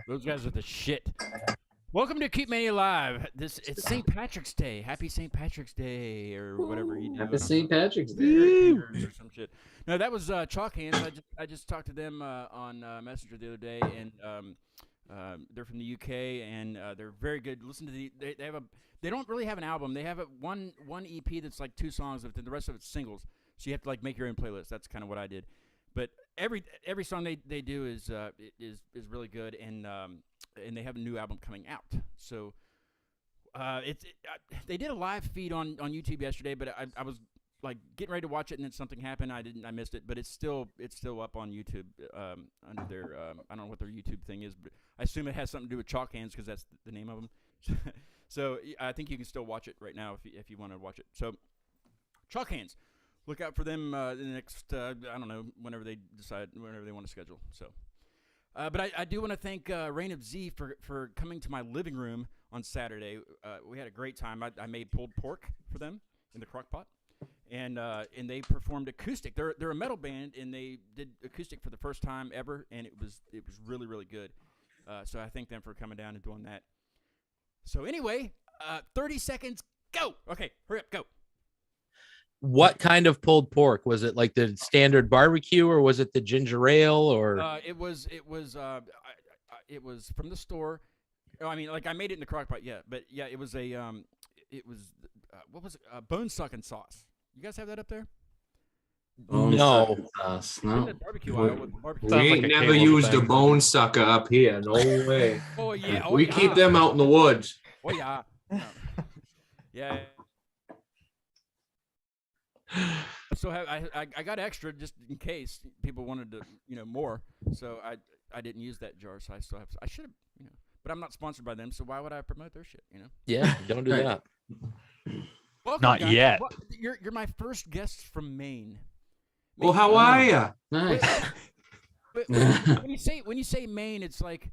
Those guys are the shit. Welcome to Keep Mania Live. It's St. Patrick's Day. Happy St. Patrick's Day, or whatever you do. Happy St. Patrick's Day. Or some shit. No, that was Chalk Hands. I just talked to them on Messenger the other day, and they're from the UK, and they're very good. Listen to they don't really have an album. They have one EP that's like 2 songs, but then the rest of it's singles. So you have to like make your own playlist. That's kind of what I did. But every song they do is really good, and they have a new album coming out. So they did a live feed on YouTube yesterday, but I was like getting ready to watch it, and then something happened. I missed it, but it's still up on YouTube under their I don't know what their YouTube thing is, but I assume it has something to do with Chalk Hands because that's the name of them. So I think you can still watch it right now if you want to watch it. So Chalk Hands. Look out for them in the next, I don't know, whenever they want to schedule. So, but I do want to thank Reign of Z for coming to my living room on Saturday. We had a great time. I made pulled pork for them in the crock pot, and they performed acoustic. They're a metal band, and they did acoustic for the first time ever, and it was really, really good. So I thank them for coming down and doing that. So anyway, 30 seconds, go. Okay, hurry up, go. What kind of pulled pork? Was it like the standard barbecue, or was it the ginger ale, or? It was from the store. Oh, I mean, like I made it in the crock pot, yeah. But yeah, it was what was it? Bone sucking sauce. You guys have that up there? No. No. Barbecue aisle with barbecue. We ain't never used a bone sucker up here. No way. Oh yeah. We keep them out in the woods. Oh yeah. Yeah. So I got extra just in case people wanted to, more. So I didn't use that jar, so I should have, but I'm not sponsored by them, so why would I promote their shit, Yeah, don't do that. Welcome, Not guys. yet. You're my first guest from Maine. Well, how are ya? Nice. But when you say Maine, it's like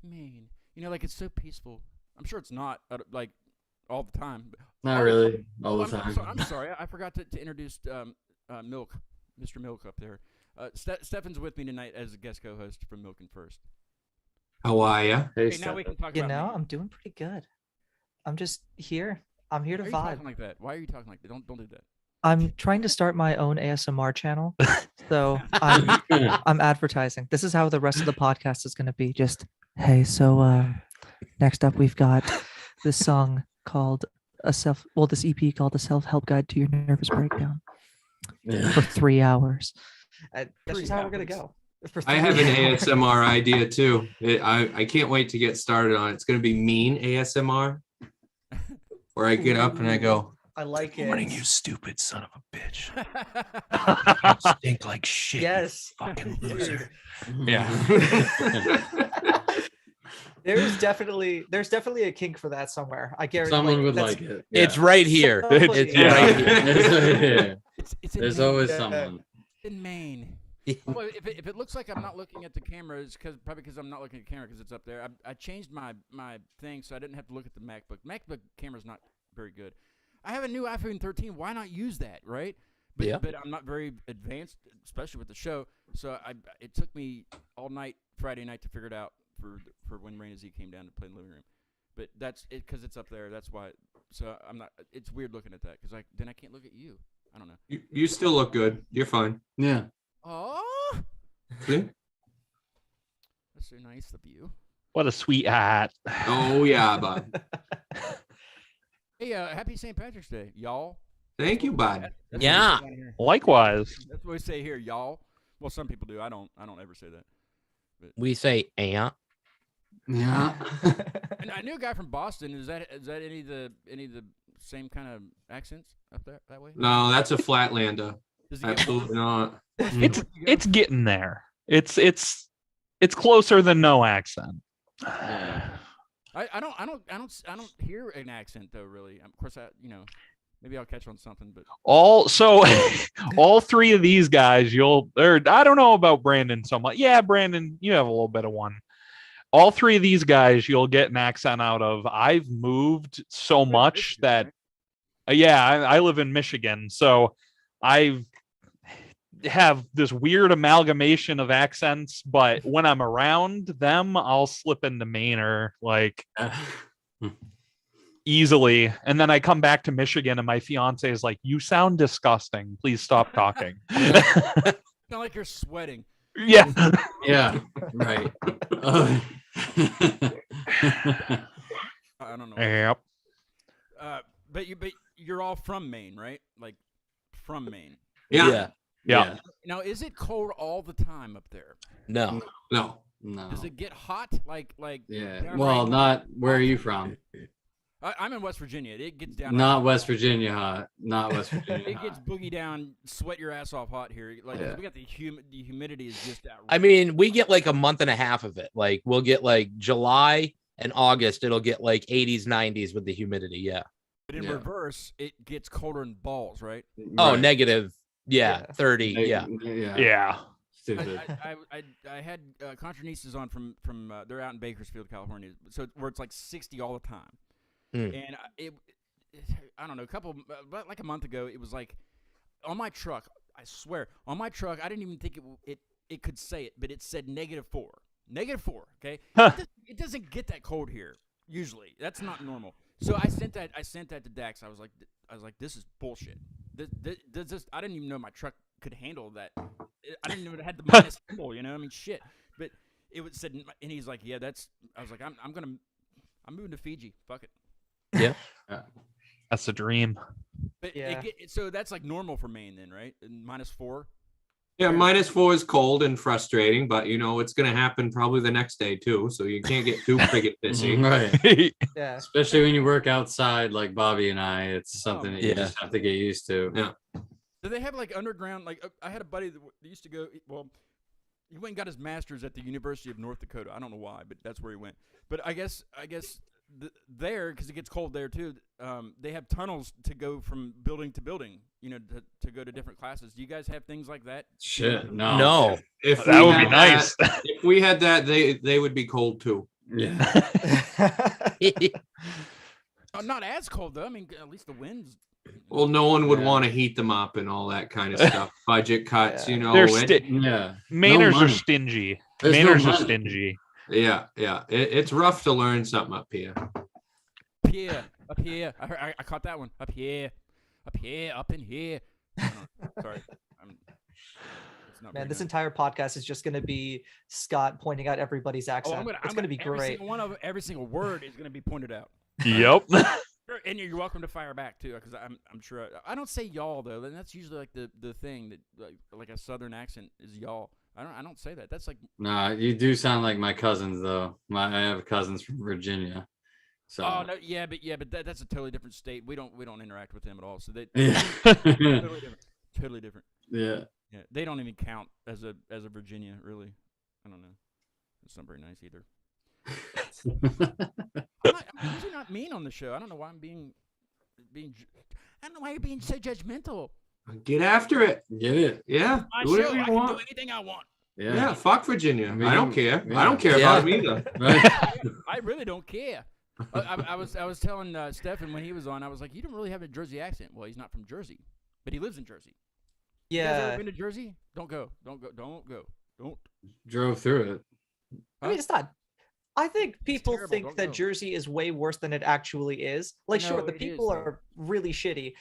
Maine. Like it's so peaceful. I'm sure it's not like all the time. Not really all the time. I'm sorry. I forgot to introduce Milk, Mr. Milk up there. Steffan's with me tonight as a guest co-host from Milk and First. How are ya? Hey, Now we can talk You about know, Maine. I'm doing pretty good. I'm just here. I'm here to Why are you vibe. talking like that? Why are you talking like that? Don't do that. I'm trying to start my own ASMR channel, so I'm advertising. This is how the rest of the podcast is going to be. Just hey, so next up we've got this song called this EP called "A Self-Help Guide to Your Nervous Breakdown" for 3 hours. That's just how we're gonna go. I have an ASMR idea too. I can't wait to get started on it. It's gonna be mean ASMR, where I get up and I go, I like it. Morning, you stupid son of a bitch. You stink like shit. Yes. You fucking loser. yeah. There's definitely a kink for that somewhere. I guarantee. Someone would like it. It's right here. Somebody- It's right here. It's in There's Maine. always someone. in Maine. Well, if it looks like I'm not looking at the camera, it's probably because I'm not looking at the camera because it's up there. I changed my thing so I didn't have to look at the MacBook. MacBook camera's not very good. I have a new iPhone 13. Why not use that, right? But, Yeah. But I'm not very advanced, especially with the show. So it took me all night Friday night to figure it out for when Reign of Z came down to play in the living room. But that's it because it's up there. That's why. So I'm not. It's weird looking at that because then I can't look at you. I don't know. You still look good. You're fine. Yeah. Oh, See? that's so nice of you. What a sweetheart. Oh yeah, bud. Hey, happy St. Patrick's Day, y'all. Thank you, bud. That's what Yeah. we say here. Likewise. That's what we say here, y'all. Well, some people do. I don't ever say that. We say aunt. Yeah. And I knew a guy from Boston. Is that any of the same kind of accents up there that way? No, that's a Flatlander. Does he get Absolutely not. It's getting there. It's closer than no accent. I don't hear an accent though. Really, of course, maybe I'll catch on something. But all 3 of these guys, I don't know about Brandon so much. Yeah, Brandon, you have a little bit of one. All 3 of these guys, you'll get an accent out of. I've moved so much that, I live in Michigan, so have this weird amalgamation of accents, but when I'm around them, I'll slip into Mainer like easily. And then I come back to Michigan and my fiance is like, "You sound disgusting. Please stop talking." It's not like you're sweating. Yeah. Yeah, right. I don't know. Yep. But you're all from Maine, right? Like from Maine. Yeah. Yeah. Now, is it cold all the time up there? No. No. No. Does it get hot? Like Yeah. downright Well, hot? not. Where are you from? I'm in West Virginia. It gets down. Not West Virginia hot. Not West Virginia. It gets hot. boogie down, sweat your ass off hot here. Like Yeah. we got the humidity is just out. I mean, we get like a month and a half of it. Like we'll get like July and August. It'll get like 80s, 90s with the humidity. Yeah. But in Yeah. reverse, it gets colder than balls, right? Oh, Right. negative. Yeah. Yeah. 30. Yeah. Yeah. Yeah. Stupid. I had contra nieces on from they're out in Bakersfield, California, so where it's like 60 all the time. Mm. And I don't know, about like a month ago, it was like on my truck. I swear, on my truck, I didn't even think it could say it, but it said -4. -4. Okay, it doesn't get that cold here usually. That's not normal. So I sent that to Dax. I was like, this is bullshit. This I didn't even know my truck could handle that. I didn't know it had the minus symbol. You know, I mean, shit. But it was said, and he's like, yeah, that's. I was like, I'm moving to Fiji. Fuck it. Yeah. That's a dream. But Yeah. so that's like normal for Maine then, right? And -4. Yeah, -4 is cold and frustrating, but you know it's going to happen probably the next day too, so you can't get too friggin' pissy. Right. Yeah. Especially when you work outside like Bobby and I, it's something that you Yeah. just have to get used to. Yeah. Do they have like underground? Like I had a buddy that used to go. Well, he went and got his master's at the University of North Dakota. I don't know why, but that's where he went. But I guess there, because it gets cold there too. They have tunnels to go from building to building. You know, to go to different classes. Do you guys have things like that? Shit. No. No. If That we would had be nice. if we had that, they would be cold too. Yeah. Not as cold though. I mean, at least the winds. Well, no one would Yeah. want to heat them up and all that kind of stuff. Budget cuts, Yeah. you know. They're it- Yeah. Mainers are money. stingy. There's no Mainers are money. stingy. yeah. It's rough to learn something up here. Up here. I caught that one. Up here, up in here. Sorry. It's not Man, very this nice. entire podcast is just going to be Scott pointing out everybody's accent. It's going to be every great. Single one of every single word is going to be pointed out. Yep. And you're welcome to fire back too, because I'm sure I don't say y'all though, and that's usually like the thing that like a southern accent is y'all. I don't say that. That's like Nah, you do sound like my cousins though. I have cousins from Virginia. So oh no but that's a totally different state. We don't interact with them at all. So they yeah. totally different. Yeah. Yeah, they don't even count as a Virginia really. I don't know. It's not very nice either. I'm usually not mean on the show. I don't know why I'm being. I don't know why you're being so judgmental. Get after it. Get it. Yeah. My Do show, whatever I you can want. do anything I want. Yeah. Yeah, fuck Virginia. We I don't don't- care. yeah. I don't care Yeah. about them either. Right. I really don't care. I was telling Steffan when he was on, I was like, you don't really have a Jersey accent. Well, he's not from Jersey, but he lives in Jersey. You guys ever Yeah. been to Jersey? Don't go. Don't. Drove through it. I mean, it's not. I think people terrible, think don't that go. Jersey is way worse than it actually is. Like, sure, No, the it is, people though. are really shitty.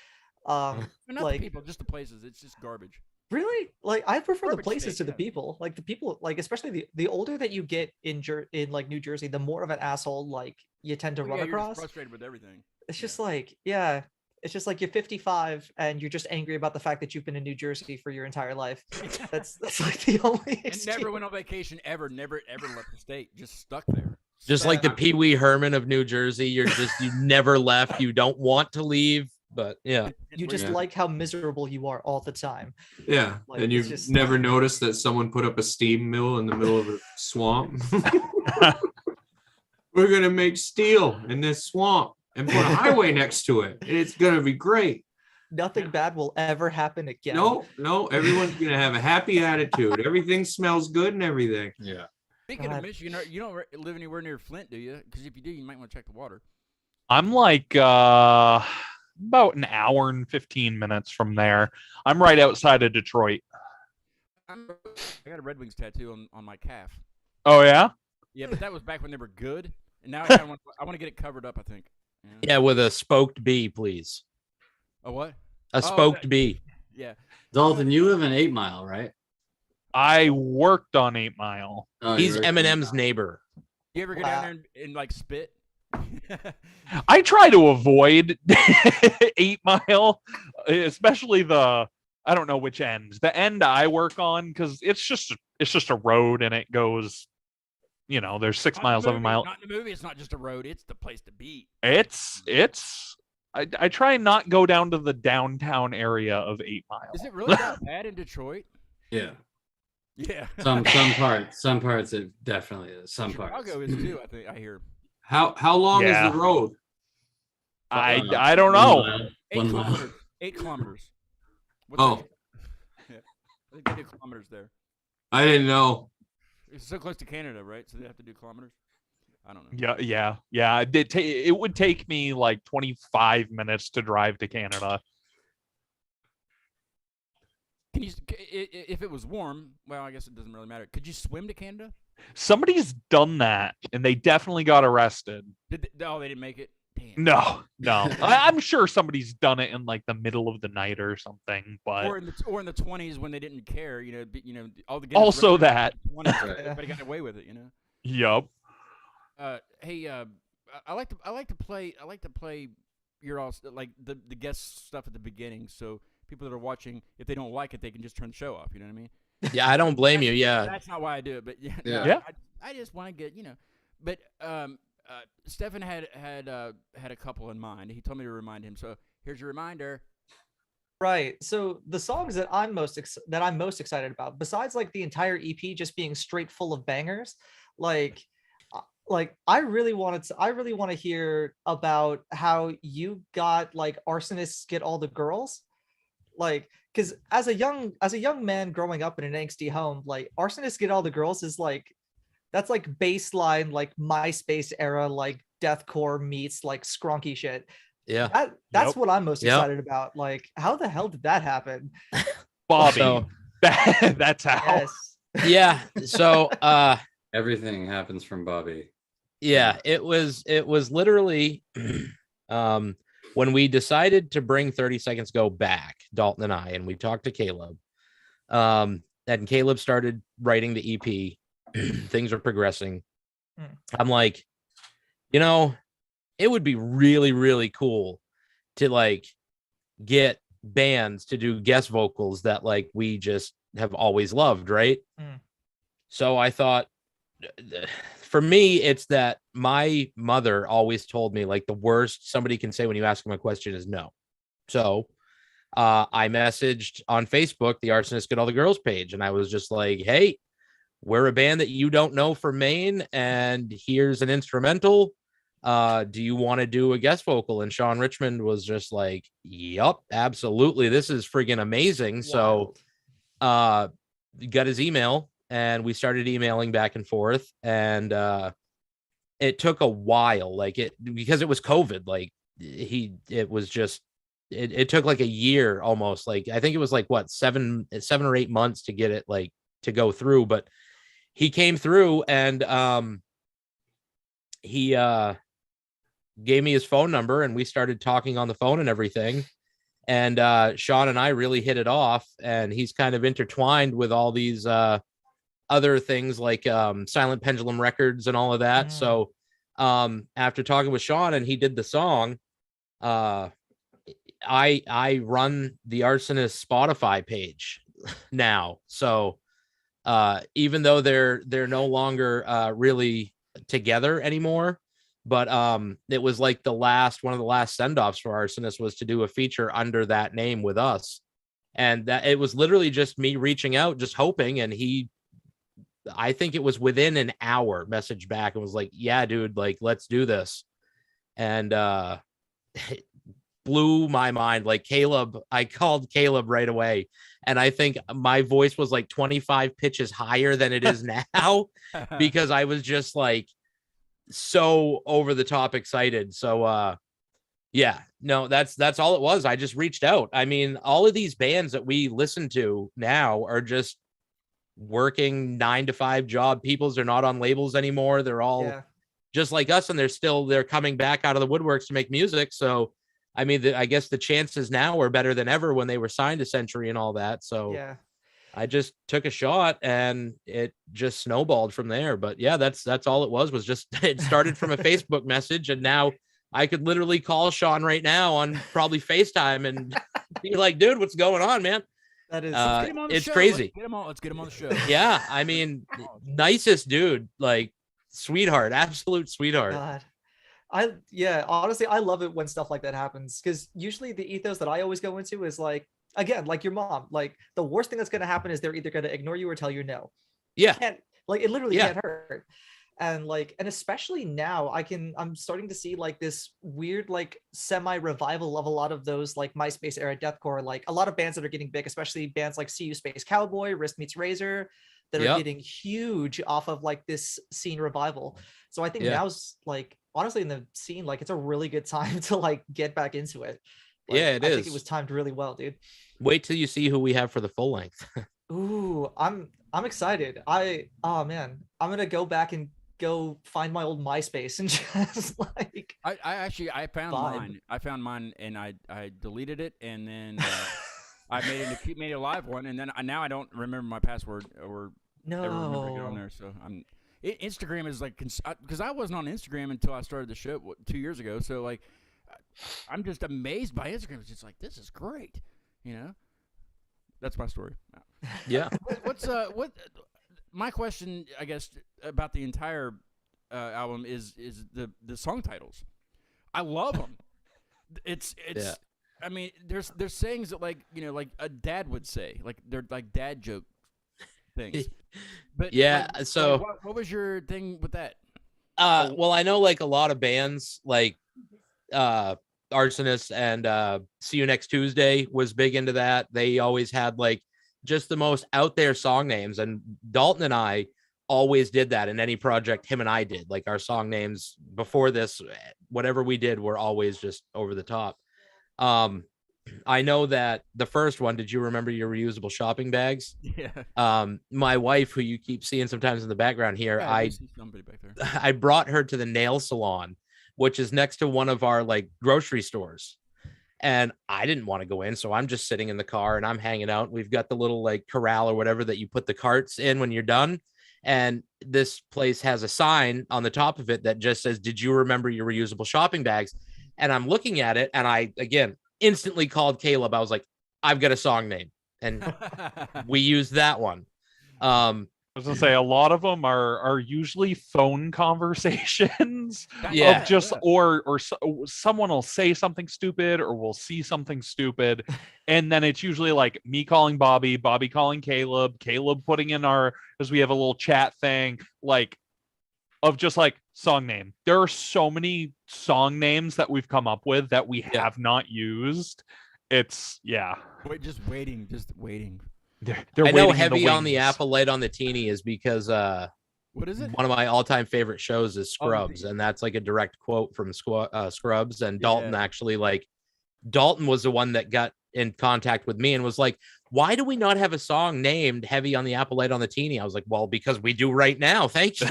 Not Like- the people, just the places. It's just garbage. Really? Like, I prefer the Garbage places state, to the yeah. people. Like the people, like especially the older that you get in like New Jersey, the more of an asshole like you tend to Well, run yeah, you're just across. frustrated with everything. It's just like, yeah, it's just like you're 55 and you're just angry about the fact that you've been in New Jersey for your entire life. That's like the only And excuse. never went on vacation ever. Never left the state. Just stuck there. Just like the Stuck. Pee Wee Herman of New Jersey. You never left. You don't want to leave. But yeah. And You we're just Yeah. like how miserable you are all the time. Yeah. Like, And it's you've just- never noticed that someone put up a steam mill in the middle of a swamp. We're going to make steel in this swamp and put a highway next to it. It's going to be great. Nothing bad will ever happen again. No, everyone's going to have a happy attitude. Everything smells good and everything. Yeah. Speaking God. of Michigan, you don't live anywhere near Flint, do you? Because if you do, you might want to check the water. I'm like about an hour and 15 minutes from there. I'm right outside of Detroit. I got a Red Wings tattoo on my calf. Oh yeah. Yeah, but that was back when they were good, and now I want to get it covered up. I think. Yeah, with a spoked bee, please. A what? A spoked bee. Yeah. Dalton, you live in 8 Mile, right? I worked on 8 Mile. Oh, He's you're in 8 Eminem's Mile. neighbor. You ever go down there and like spit? I try to avoid 8 Mile, especially I don't know which end. The end I work on, because it's just a road and it goes, there's 6 miles, 7 miles. Not in the movie. It's not just a road. It's the place to be. I try and not go down to the downtown area of 8 Mile. Is it really that bad in Detroit? Yeah. Yeah. Some parts it definitely is. Some parts. Chicago is too. I hear. How long is Yeah. the road? I don't know. 1 mile. 8 kilometers. Oh. Yeah. I think they do kilometers there. I didn't know. It's so close to Canada, right? So they have to do kilometers. I don't know. Yeah. It would take me like 25 minutes to drive to Canada. Can you, if it was warm? Well, I guess it doesn't really matter. Could you swim to Canada? Somebody's done that, and they definitely got arrested. They didn't make it. Damn. No. I'm sure somebody's done it in like the middle of the night or something, but Or in the 20s when they didn't care. All the Guinness also records that. in the 20s, everybody got away with it. Yup. Hey, I like to play your all like the guest stuff at the beginning, so people that are watching, if they don't like it, they can just turn the show off. You know what I mean? Yeah, I don't blame you. Yeah. That's not why I do it, but Yeah. I just want to get But Steffan had a couple in mind. He told me to remind him. So here's your reminder. Right. So the songs that I'm most excited about, besides like the entire EP just being straight full of bangers, like I really want to hear about how you got like Arsonists Get All the Girls. Like, because as a young man growing up in an angsty home, like Arsonists Get All the Girls is like, that's like baseline, like MySpace era, like deathcore meets like skronky shit. Yeah. That's what I'm most excited about. Like, how the hell did that happen? Bobby. So- That's how. Yes. Yeah. So Everything happens from Bobby. yeah, it was literally when we decided to bring 30 Seconds Go back, Dalton and I, and we talked to Caleb. And Caleb started writing the EP. Things are progressing. I'm like, it would be really, really cool to like get bands to do guest vocals that like we just have always loved, right? So I thought, for me, it's that my mother always told me like the worst somebody can say when you ask them a question is no. So I messaged on Facebook the Arsonists Get All the Girls page, and I was just like, hey, we're a band that you don't know from Maine, and here's an instrumental. Do you want to do a guest vocal? And Sean Richmond was just like, yup, absolutely. This is friggin' amazing. Wild. So got his email, and we started emailing back and forth. And it took a while, because it was COVID. Like it took like a year almost. Like, I think it was like what, 7 or 8 months to get it like to go through, but he came through, and he gave me his phone number, and we started talking on the phone and everything. And Sean and I really hit it off, and he's kind of intertwined with all these other things like Silent Pendulum Records and all of that. So after talking with Sean and he did the song, I run the Arsonist Spotify page now. So even though they're no longer really together anymore, but it was like one of the last send-offs for Arsonist was to do a feature under that name with us. And that it was literally just me reaching out, just hoping, and I think it was within an hour message back and was like, yeah, dude, like, let's do this. And it blew my mind. Like, I called Caleb right away, and I think my voice was like 25 pitches higher than it is now because I was just like so over the top excited. So yeah, no, that's all it was. I just reached out. I mean, all of these bands that we listen to now are just working 9-to-5 job peoples. They're not on labels anymore. They're all just like us, and they're coming back out of the woodworks to make music. So, I mean, I guess the chances now are better than ever when they were signed to Century and all that. So I just took a shot and it just snowballed from there. But yeah, that's all it was just it started from a Facebook message, and now I could literally call Sean right now on probably FaceTime and be like, dude, what's going on, man? That is it's crazy. Let's get him on the show. Yeah, I mean, nicest dude, like sweetheart, absolute sweetheart. God. Honestly, I love it when stuff like that happens, because usually the ethos that I always go into is like, again, like your mom, like the worst thing that's going to happen is they're either going to ignore you or tell you no. Yeah. It literally can't hurt. And especially now I'm starting to see like this weird, like semi revival of a lot of those like MySpace era deathcore, like a lot of bands that are getting big, especially bands like CU Space Cowboy, Wrist Meets Razor, that are getting huge off of like this scene revival. So I think now's like, honestly, in the scene, like it's a really good time to like get back into it. Like, it I is. think it was timed really well, dude. Wait till you see who we have for the full length. Ooh, I'm excited. Oh man, I'm gonna go back and go find my old MySpace and just like. I found mine and I deleted it, and then I made a live one, and then now I don't remember my password or ever remember to get on there. So Instagram is like, because I wasn't on Instagram until I started the show 2 years ago. So like, I'm just amazed by Instagram. It's just like, this is great, you know. That's my story. Yeah. What my question, I guess, about the entire album is the song titles. I love them. It's. Yeah. I mean, there's sayings that, like, you know, like a dad would say, like they're like dad joke things. But yeah, like, so what was your thing with that? Well, I know like a lot of bands like Arsonist and See You Next Tuesday was big into that. They always had like just the most out there song names, and Dalton and I always did that in any project him and I did. Like our song names before this, whatever we did, were always just over the top. I know that the first one, did you remember your reusable shopping bags? Yeah. My wife, who you keep seeing sometimes in the background here, Yeah, I see somebody back there. I brought her to the nail salon, which is next to one of our like grocery stores. And I didn't want to go in. So I'm just sitting in the car and I'm hanging out. We've got the little like corral or whatever that you put the carts in when you're done. And this place has a sign on the top of it that just says, "Did you remember your reusable shopping bags?" And I'm looking at it, and I, again, instantly called Caleb. I was like, I've got a song name. And we used that one. I was gonna say, a lot of them are usually phone conversations. Yeah. Of just or someone will say something stupid, or we'll see something stupid, and then it's usually like me calling Bobby calling Caleb putting in because we have a little chat thing, like, of just like song name. There are so many song names that we've come up with that we have not used. It's just waiting. They're I know waiting in Heavy the on the wings. Apple, Light on the Teeny is because What is it? one of my all-time favorite shows is Scrubs, and that's like a direct quote from Scrubs. And Dalton actually, like, Dalton was the one that got in contact with me and was like, "Why do we not have a song named Heavy on the Apple, Light on the Teeny?" I was like, "Well, because we do right now. Thank you."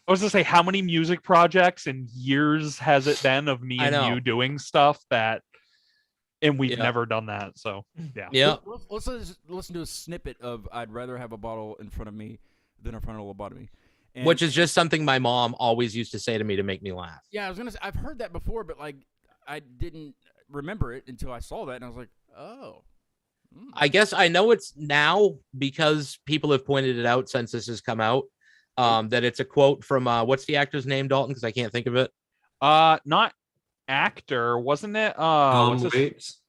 I was gonna say, how many music projects and years has it been of me and you doing stuff that, and we've never done that. So yeah. Let's listen to a snippet of "I'd rather have a bottle in front of me than in front of a lobotomy," which is just something my mom always used to say to me to make me laugh. Yeah, I was gonna say, I've heard that before, but like I didn't remember it until I saw that, and I was like, oh. I guess I know it's now because people have pointed it out since this has come out. That it's a quote from what's the actor's name, Dalton? Because I can't think of it. Not actor, wasn't it? Tom Waits.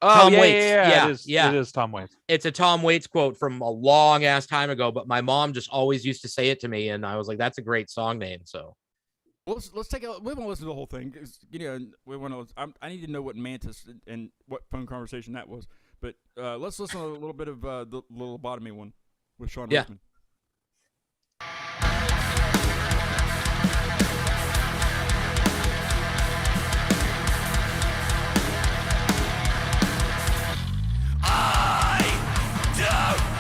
Tom yeah, Waits. It is Tom Waits. It's a Tom Waits quote from a long ass time ago, but my mom just always used to say it to me, and I was like, "That's a great song name." So, let's take a. We want to listen to the whole thing, because we want to. I need to know what Mantis and what phone conversation that was. But let's listen to a little bit of the lobotomy one with Sean Richmond. I don't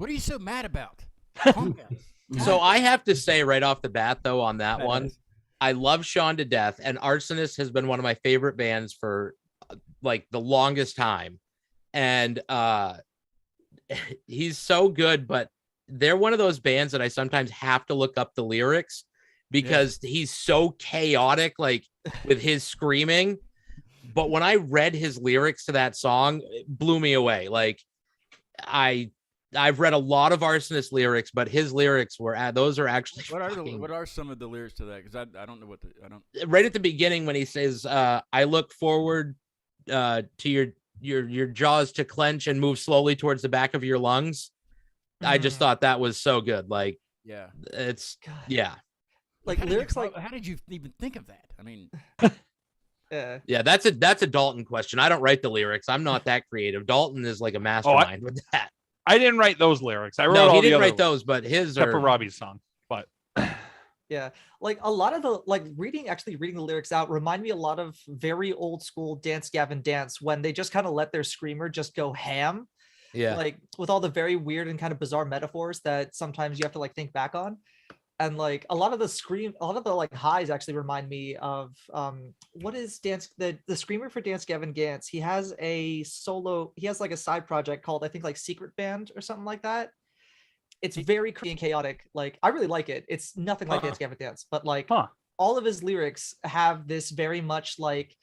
What are you so mad about? Calm down. So I have to say right off the bat, though, on that Badass. one, I love Sean to death, and Arsonist has been one of my favorite bands for like the longest time. And he's so good, but they're one of those bands that I sometimes have to look up the lyrics because he's so chaotic, like with his screaming. But when I read his lyrics to that song, it blew me away. Like I've read a lot of Arsonist lyrics, but his lyrics were those are actually What are some of the lyrics to that? Because I don't know what I don't. Right at the beginning when he says, "I look forward to your jaws to clench and move slowly towards the back of your lungs." I just thought that was so good. Like, Yeah. it's God. yeah. Like How did lyrics you, like how did you even think of that? I mean, Yeah, that's a Dalton question. I don't write the lyrics. I'm not that creative. Dalton is like a mastermind with that. I didn't write those lyrics. I wrote No, all he the didn't other write ones, those, but his except for are Robbie's song. But yeah, like a lot of the like reading the lyrics out remind me a lot of very old school Dance Gavin Dance when they just kind of let their screamer just go ham, yeah. like with all the very weird and kind of bizarre metaphors that sometimes you have to like think back on. And like a lot of the like highs actually remind me of what is the screamer for Dance Gavin Gantz. He has like a side project called I think like Secret Band or something like that. It's very crazy and chaotic. Like I really like it. It's nothing like Dance Gavin Dance, but like all of his lyrics have this very much like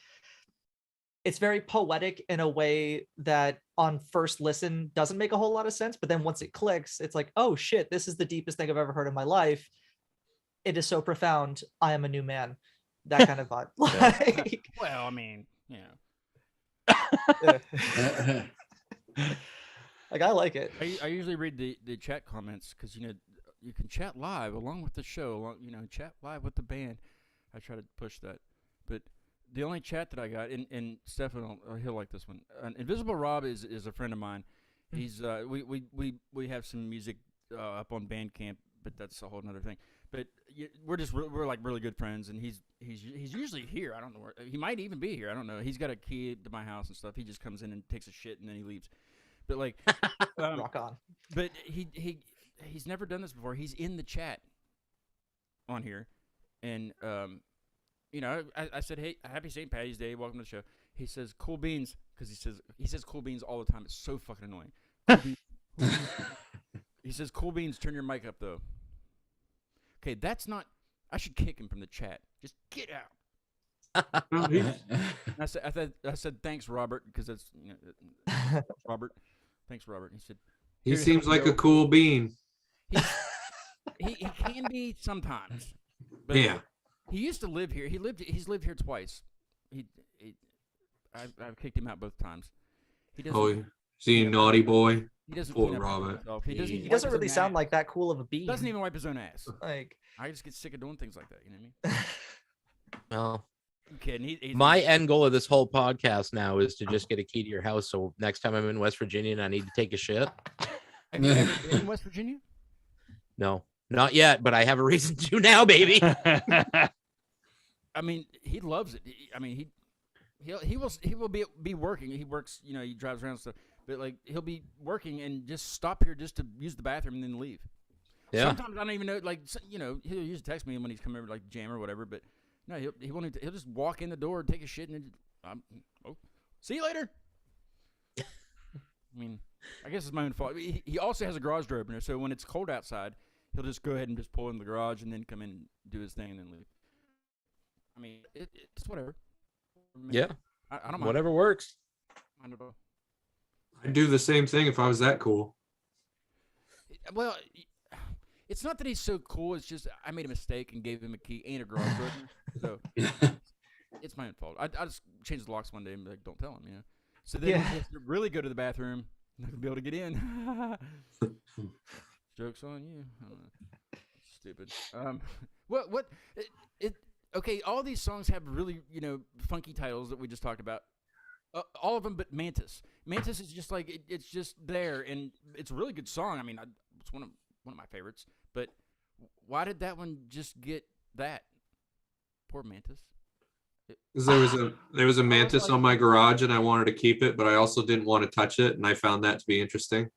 it's very poetic in a way that on first listen doesn't make a whole lot of sense, but then once it clicks, it's like, oh shit, this is the deepest thing I've ever heard in my life. It is so profound. I am a new man. That kind of vibe. Like, well, I mean, like I like it. I usually read the chat comments because you can chat live along with the show. Chat live with the band. I try to push that, but the only chat that I got, and Steffan, he'll like this one. Invisible Rob is a friend of mine. He's we have some music up on Bandcamp, but that's a whole other thing. But we're like really good friends, and he's usually here. I don't know where he might even be here. I don't know. He's got a key to my house and stuff. He just comes in and takes a shit and then he leaves. But like, rock on. But he's never done this before. He's in the chat on here, and I said, hey, happy St. Paddy's Day, welcome to the show. He says cool beans because he says cool beans all the time. It's so fucking annoying. Cool beans. He says cool beans. Turn your mic up though. Okay, that's not. I should kick him from the chat. Just get out. I said thanks, Robert, because that's Robert. Thanks, Robert. He said he seems like a cool bean. He can be sometimes. But Yeah. He used to live here. He's lived here twice. I've kicked him out both times. He doesn't. Oh, is he a naughty boy? He doesn't. Poor clean up after Robert. himself. He doesn't really sound like that cool of a bean. Doesn't even wipe his own ass. Like I just get sick of doing things like that. You know what I mean? Well, I'm kidding. He's my end goal of this whole podcast now is to just get a key to your house. So next time I'm in West Virginia and I need to take a shit. Have you ever been in West Virginia? No, not yet, but I have a reason to now, baby. I mean, he loves it. He will be working. He works. He drives around and stuff. But like he'll be working and just stop here just to use the bathroom and then leave. Yeah. Sometimes I don't even know. Like he'll usually text me when he's coming over like jam or whatever. But no, he'll just walk in the door, take a shit, and then see you later. I mean, I guess it's my own fault. He also has a garage door opener, so when it's cold outside, he'll just go ahead and just pull in the garage and then come in and do his thing and then leave. I mean, it's whatever. Yeah. I don't mind. Whatever works. Mind at all. I'd do the same thing if I was that cool. Well, it's not that he's so cool. It's just I made a mistake and gave him a key and a garage door opener. So it's my own fault. I just changed the locks one day and be like, don't tell him, So then he has to really go to the bathroom. Not gonna be able to get in. Joke's on you. Stupid. What? Okay, all these songs have really, funky titles that we just talked about. All of them, but Mantis. Mantis is just like it's just there, and it's a really good song. I mean, it's one of my favorites. But why did that one just get that? Poor Mantis. Because there was a mantis on my garage, and I wanted to keep it, but I also didn't want to touch it, and I found that to be interesting.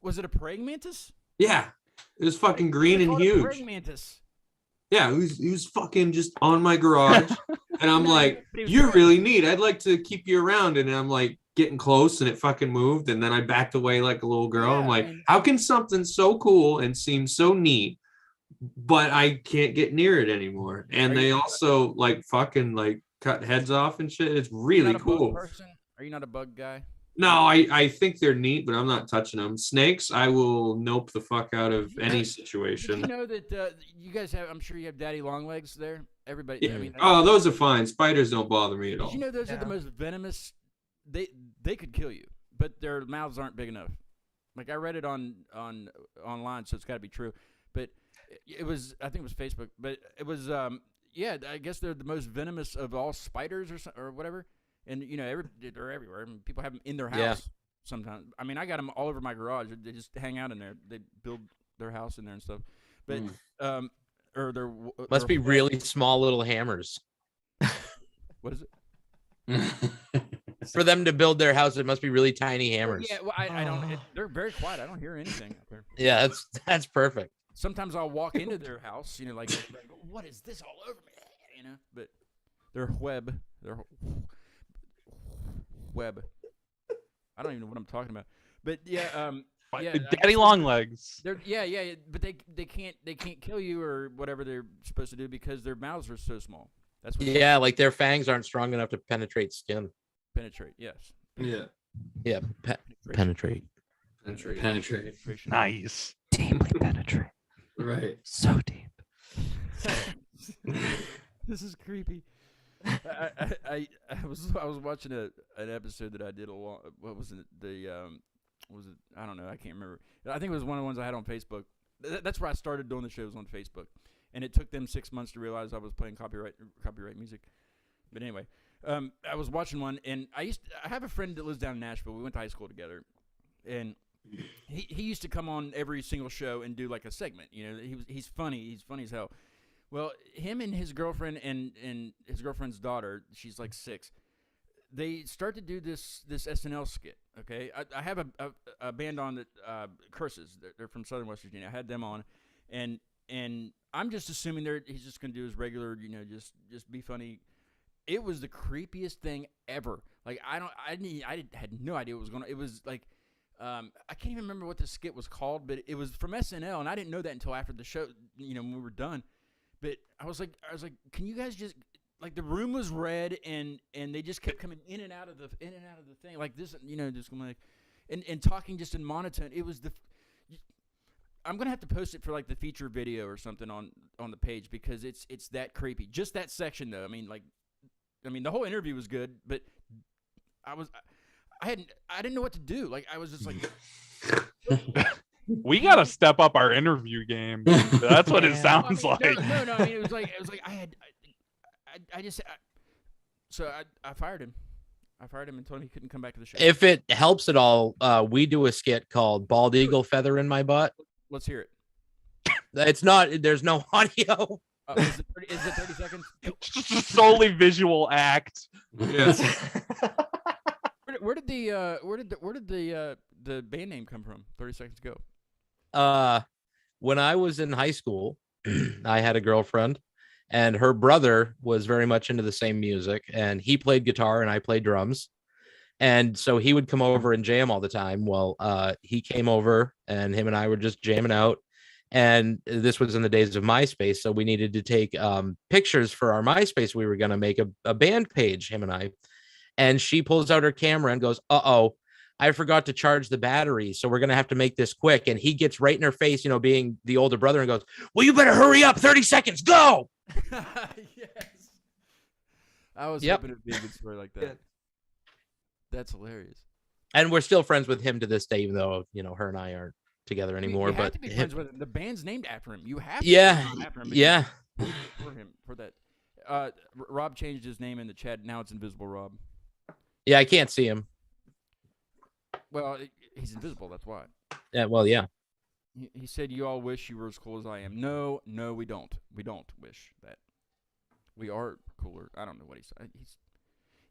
Was it a praying mantis? Yeah, it was fucking green They and called it a huge. praying mantis. Yeah, he was fucking just on my garage, and I'm No, like, but he was "You're praying. really neat. I'd like to keep you around." And I'm like getting close, and it fucking moved, and then I backed away like a little girl. I'm Yeah, like, and- "How can something so cool and seem so neat, but I can't get near it anymore?" And Are they you- also like fucking like cut heads off and shit. It's You're really not a bug cool. person? Are you not a bug guy? No, I think they're neat, but I'm not touching them. Snakes, I will nope the fuck out of any Did situation. you know that you guys have? I'm sure you have daddy long legs there. Everybody. Yeah. I mean, Oh, those are fine. Spiders don't bother me at did all. you know those are the Yeah. most venomous? They could kill you, but their mouths aren't big enough. Like I read it on online, so it's got to be true. But it was, I think it was Facebook, but it was yeah, I guess they're the most venomous of all spiders or whatever. And you know, they're everywhere. I mean, people have them in their house Yeah. sometimes. I mean, I got them all over my garage. They just hang out in there. They build their house in there and stuff. But or they're Must be really small little hammers. What is it? For them to build their house, it must be really tiny hammers. Yeah, well, I don't. They're very quiet. I don't hear anything up there. Yeah, that's perfect. Sometimes I'll walk into their house, you know, like, what is this all over me? You know, but they're web. I don't even know what I'm talking about. But yeah, yeah, I Daddy guess long legs. They're yeah, but they can't kill you or whatever they're supposed to do because their mouths are so small. That's what Yeah, like their fangs aren't strong enough to penetrate skin. penetrate. Yes, Yeah. Yeah, penetrate. Penetrate. penetration. Nice. Deeply penetrate. Right. So deep. This is creepy. I was watching an episode that I did along. What was it? Was it? I don't know. I can't remember. I think it was one of the ones I had on Facebook. That's where I started doing the shows on Facebook, and it took them 6 months to realize I was playing copyright music. But anyway, I was watching one, and I have a friend that lives down in Nashville. We went to high school together, and he used to come on every single show and do like a segment. You know, he's funny. He's funny as hell. Well, him and his girlfriend and his girlfriend's daughter, she's like 6. They start to do this SNL skit. Okay, I have a band on that curses. They're from Southern West Virginia. I had them on, and I'm just assuming he's just gonna do his regular, you know, just be funny. It was the creepiest thing ever. Like I had no idea what was going on. It was like I can't even remember what the skit was called, but it was from SNL, and I didn't know that until after the show. You know, when we were done. But I was like, can you guys just like the room was red and they just kept coming in and out of the thing like this, you know, just like and talking just in monotone. It was I'm gonna have to post it for like the feature video or something on the page because it's that creepy. Just that section though. I mean the whole interview was good, but I didn't know what to do. Like I was just like. We gotta step up our interview game. That's what it Yeah. sounds No, like. No. I mean, it was like I fired him. I fired him and told him he couldn't come back to the show. If it helps at all, we do a skit called "Bald Eagle Feather in My Butt." Let's hear it. It's not. There's no audio. Is it 30 seconds? It's just a solely visual act. Yes. Where did the band name come from? 30 seconds ago. When I was in high school, I had a girlfriend, and her brother was very much into the same music, and he played guitar and I played drums. And so he would come over and jam all the time. Well, he came over and him and I were just jamming out. And this was in the days of MySpace. So we needed to take pictures for our MySpace. We were going to make a band page, him and I. And she pulls out her camera and goes, uh-oh, I forgot to charge the battery. So we're going to have to make this quick. And he gets right in her face, you know, being the older brother, and goes, well, you better hurry up. 30 seconds. Go. Yes. I was Yep. hoping it'd be a good story like that. Good. That's hilarious. And we're still friends with him to this day, even though, you know, her and I aren't together anymore. You have But to be friends with him. The band's named after him. You have to yeah, be after him. yeah. For him for that. Rob changed his name in the chat. Now it's Invisible Rob. Yeah, I can't see him. Well, he's invisible. That's why. Yeah, well, yeah. He said, "You all wish you were as cool as I am." No, we don't. We don't wish that. We are cooler. I don't know what he's.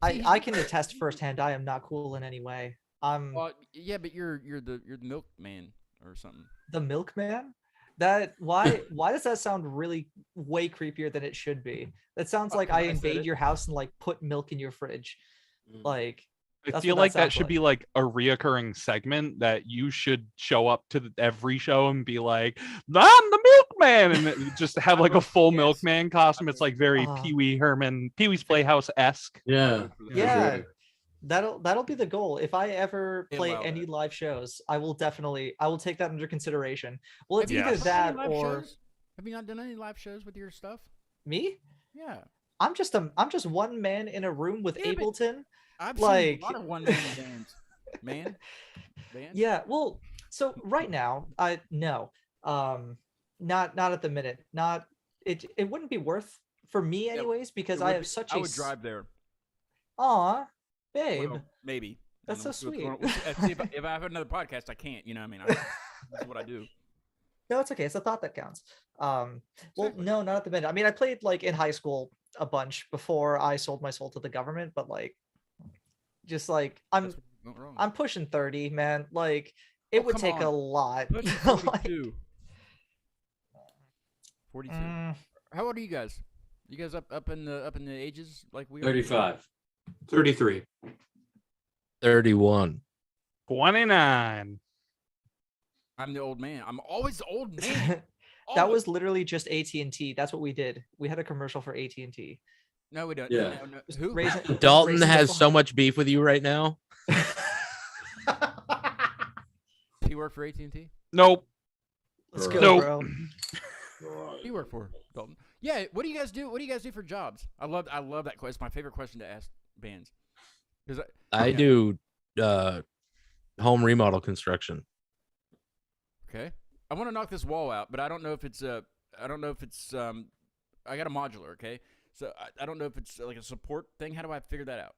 I can attest firsthand. I am not cool in any way. Well, yeah, but you're the milkman. or something. The milkman? That why does that sound really way creepier than it should be? That sounds like I I said invade it. your house and like put milk in your fridge. Like I that's feel what like that sounds should be like a reoccurring segment that you should show up to every show and be like, I'm the milkman, and just have like a full Yes. milkman costume. It's like very Ah. Pee Wee's Playhouse esque. Yeah. Yeah. agree. That'll be the goal. If I ever They play allow any that. live shows, I will take that under consideration. Well, it's Have you either Yes. done any that live or shows? Have you not done any live shows with your stuff? me. Yeah, I'm just one man in a room with Yeah, but- Ableton. I've Like- seen a lot of one-man bands. Bands? Yeah, well, so right now, no, not at the minute. Not it wouldn't be worth for me Yeah, anyways because It I would have be- such I a would drive there. Aw, babe. Well, maybe. I That's don't so know. sweet. See, if I have another podcast, I can't. You know, what I mean, that's what I do. No, it's okay. It's a thought that counts. Well, Exactly. no, not at the minute. I mean, I played like in high school a bunch before I sold my soul to the government, but like, just like That's what went wrong. I'm pushing 30, man. Like, it Oh, would come take a on. lot. Pushing Like, 42. 42. mm, How old are you guys? You guys up in the ages like we are? 35. 33. 31. 29. I'm the old man. I'm always the old man. that Always. was literally just AT&T. That's what we did. We had a commercial for AT&T. No, we don't. Yeah. No. Who? Dalton Raising the has bar. so much beef with you right now. He worked for AT&T. Nope. Let's go, Nope. bro. He worked for Dalton. Yeah. What do you guys do? What do you guys do for jobs? I love that question. It's my favorite question to ask bands. Because I do home remodel construction. okay, I want to knock this wall out, but I don't know if it's I got a modular. Okay, so I don't know if it's like a support thing. How do I figure that out?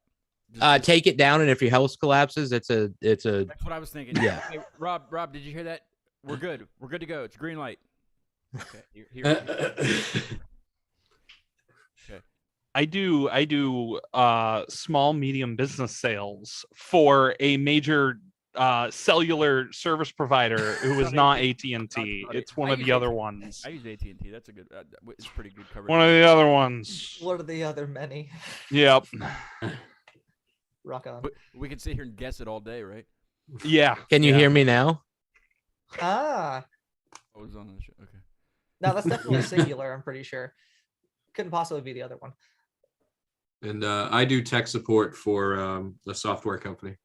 Take it down, and if your house collapses, it's a That's what I was thinking. Yeah. Okay, Rob, did you hear that? We're good. We're good to go. It's green light. Okay. Here. I do small medium business sales for a major cellular service provider who is not AT&T. Not It's AT&T. one I of the use other AT&T. ones. I use AT&T. That's a good. It's pretty good coverage. One of the other ones. What are the other many? Yep. Rock on. But we can sit here and guess it all day, right? Yeah. Can you yeah. hear me now? Ah, I was on the show. Okay. no, that's definitely singular. I'm pretty sure. Couldn't possibly be the other one. And I do tech support for a software company.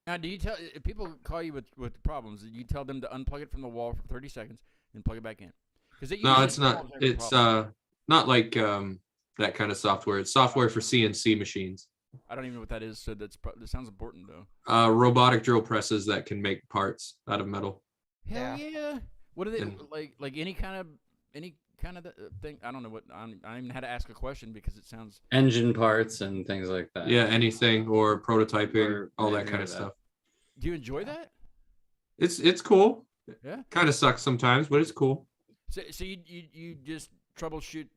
Now, do you tell if people call you with problems? Do you tell them to unplug it from the wall for 30 seconds and plug it back in? Because No, it's not. It's not like that kind of software. It's software for CNC machines. I don't even know what that is. So that sounds important though. Robotic drill presses that can make parts out of metal. Hell yeah! What are they And- like? Any kind of thing? I don't know what. I don't even know how to ask a question because it sounds. Engine parts and things like that. Yeah, anything or prototyping, Or all that anything kind like of that. stuff. Do you enjoy that? It's cool. Yeah. Kind of sucks sometimes, but it's cool. So you just troubleshoot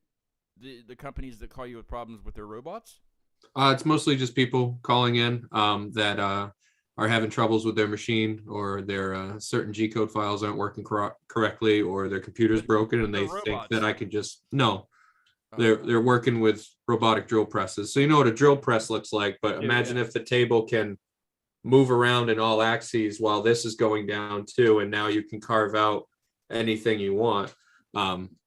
the companies that call you with problems with their robots? It's mostly just people calling in that are having troubles with their machine, or their certain G code files aren't working correctly, or their computer's broken, and They're they think robots. that I could just no. Oh. They're working with robotic drill presses. So you know what a drill press looks like, but Yeah, imagine yeah. if the table can move around in all axes while this is going down too, and now you can carve out anything you want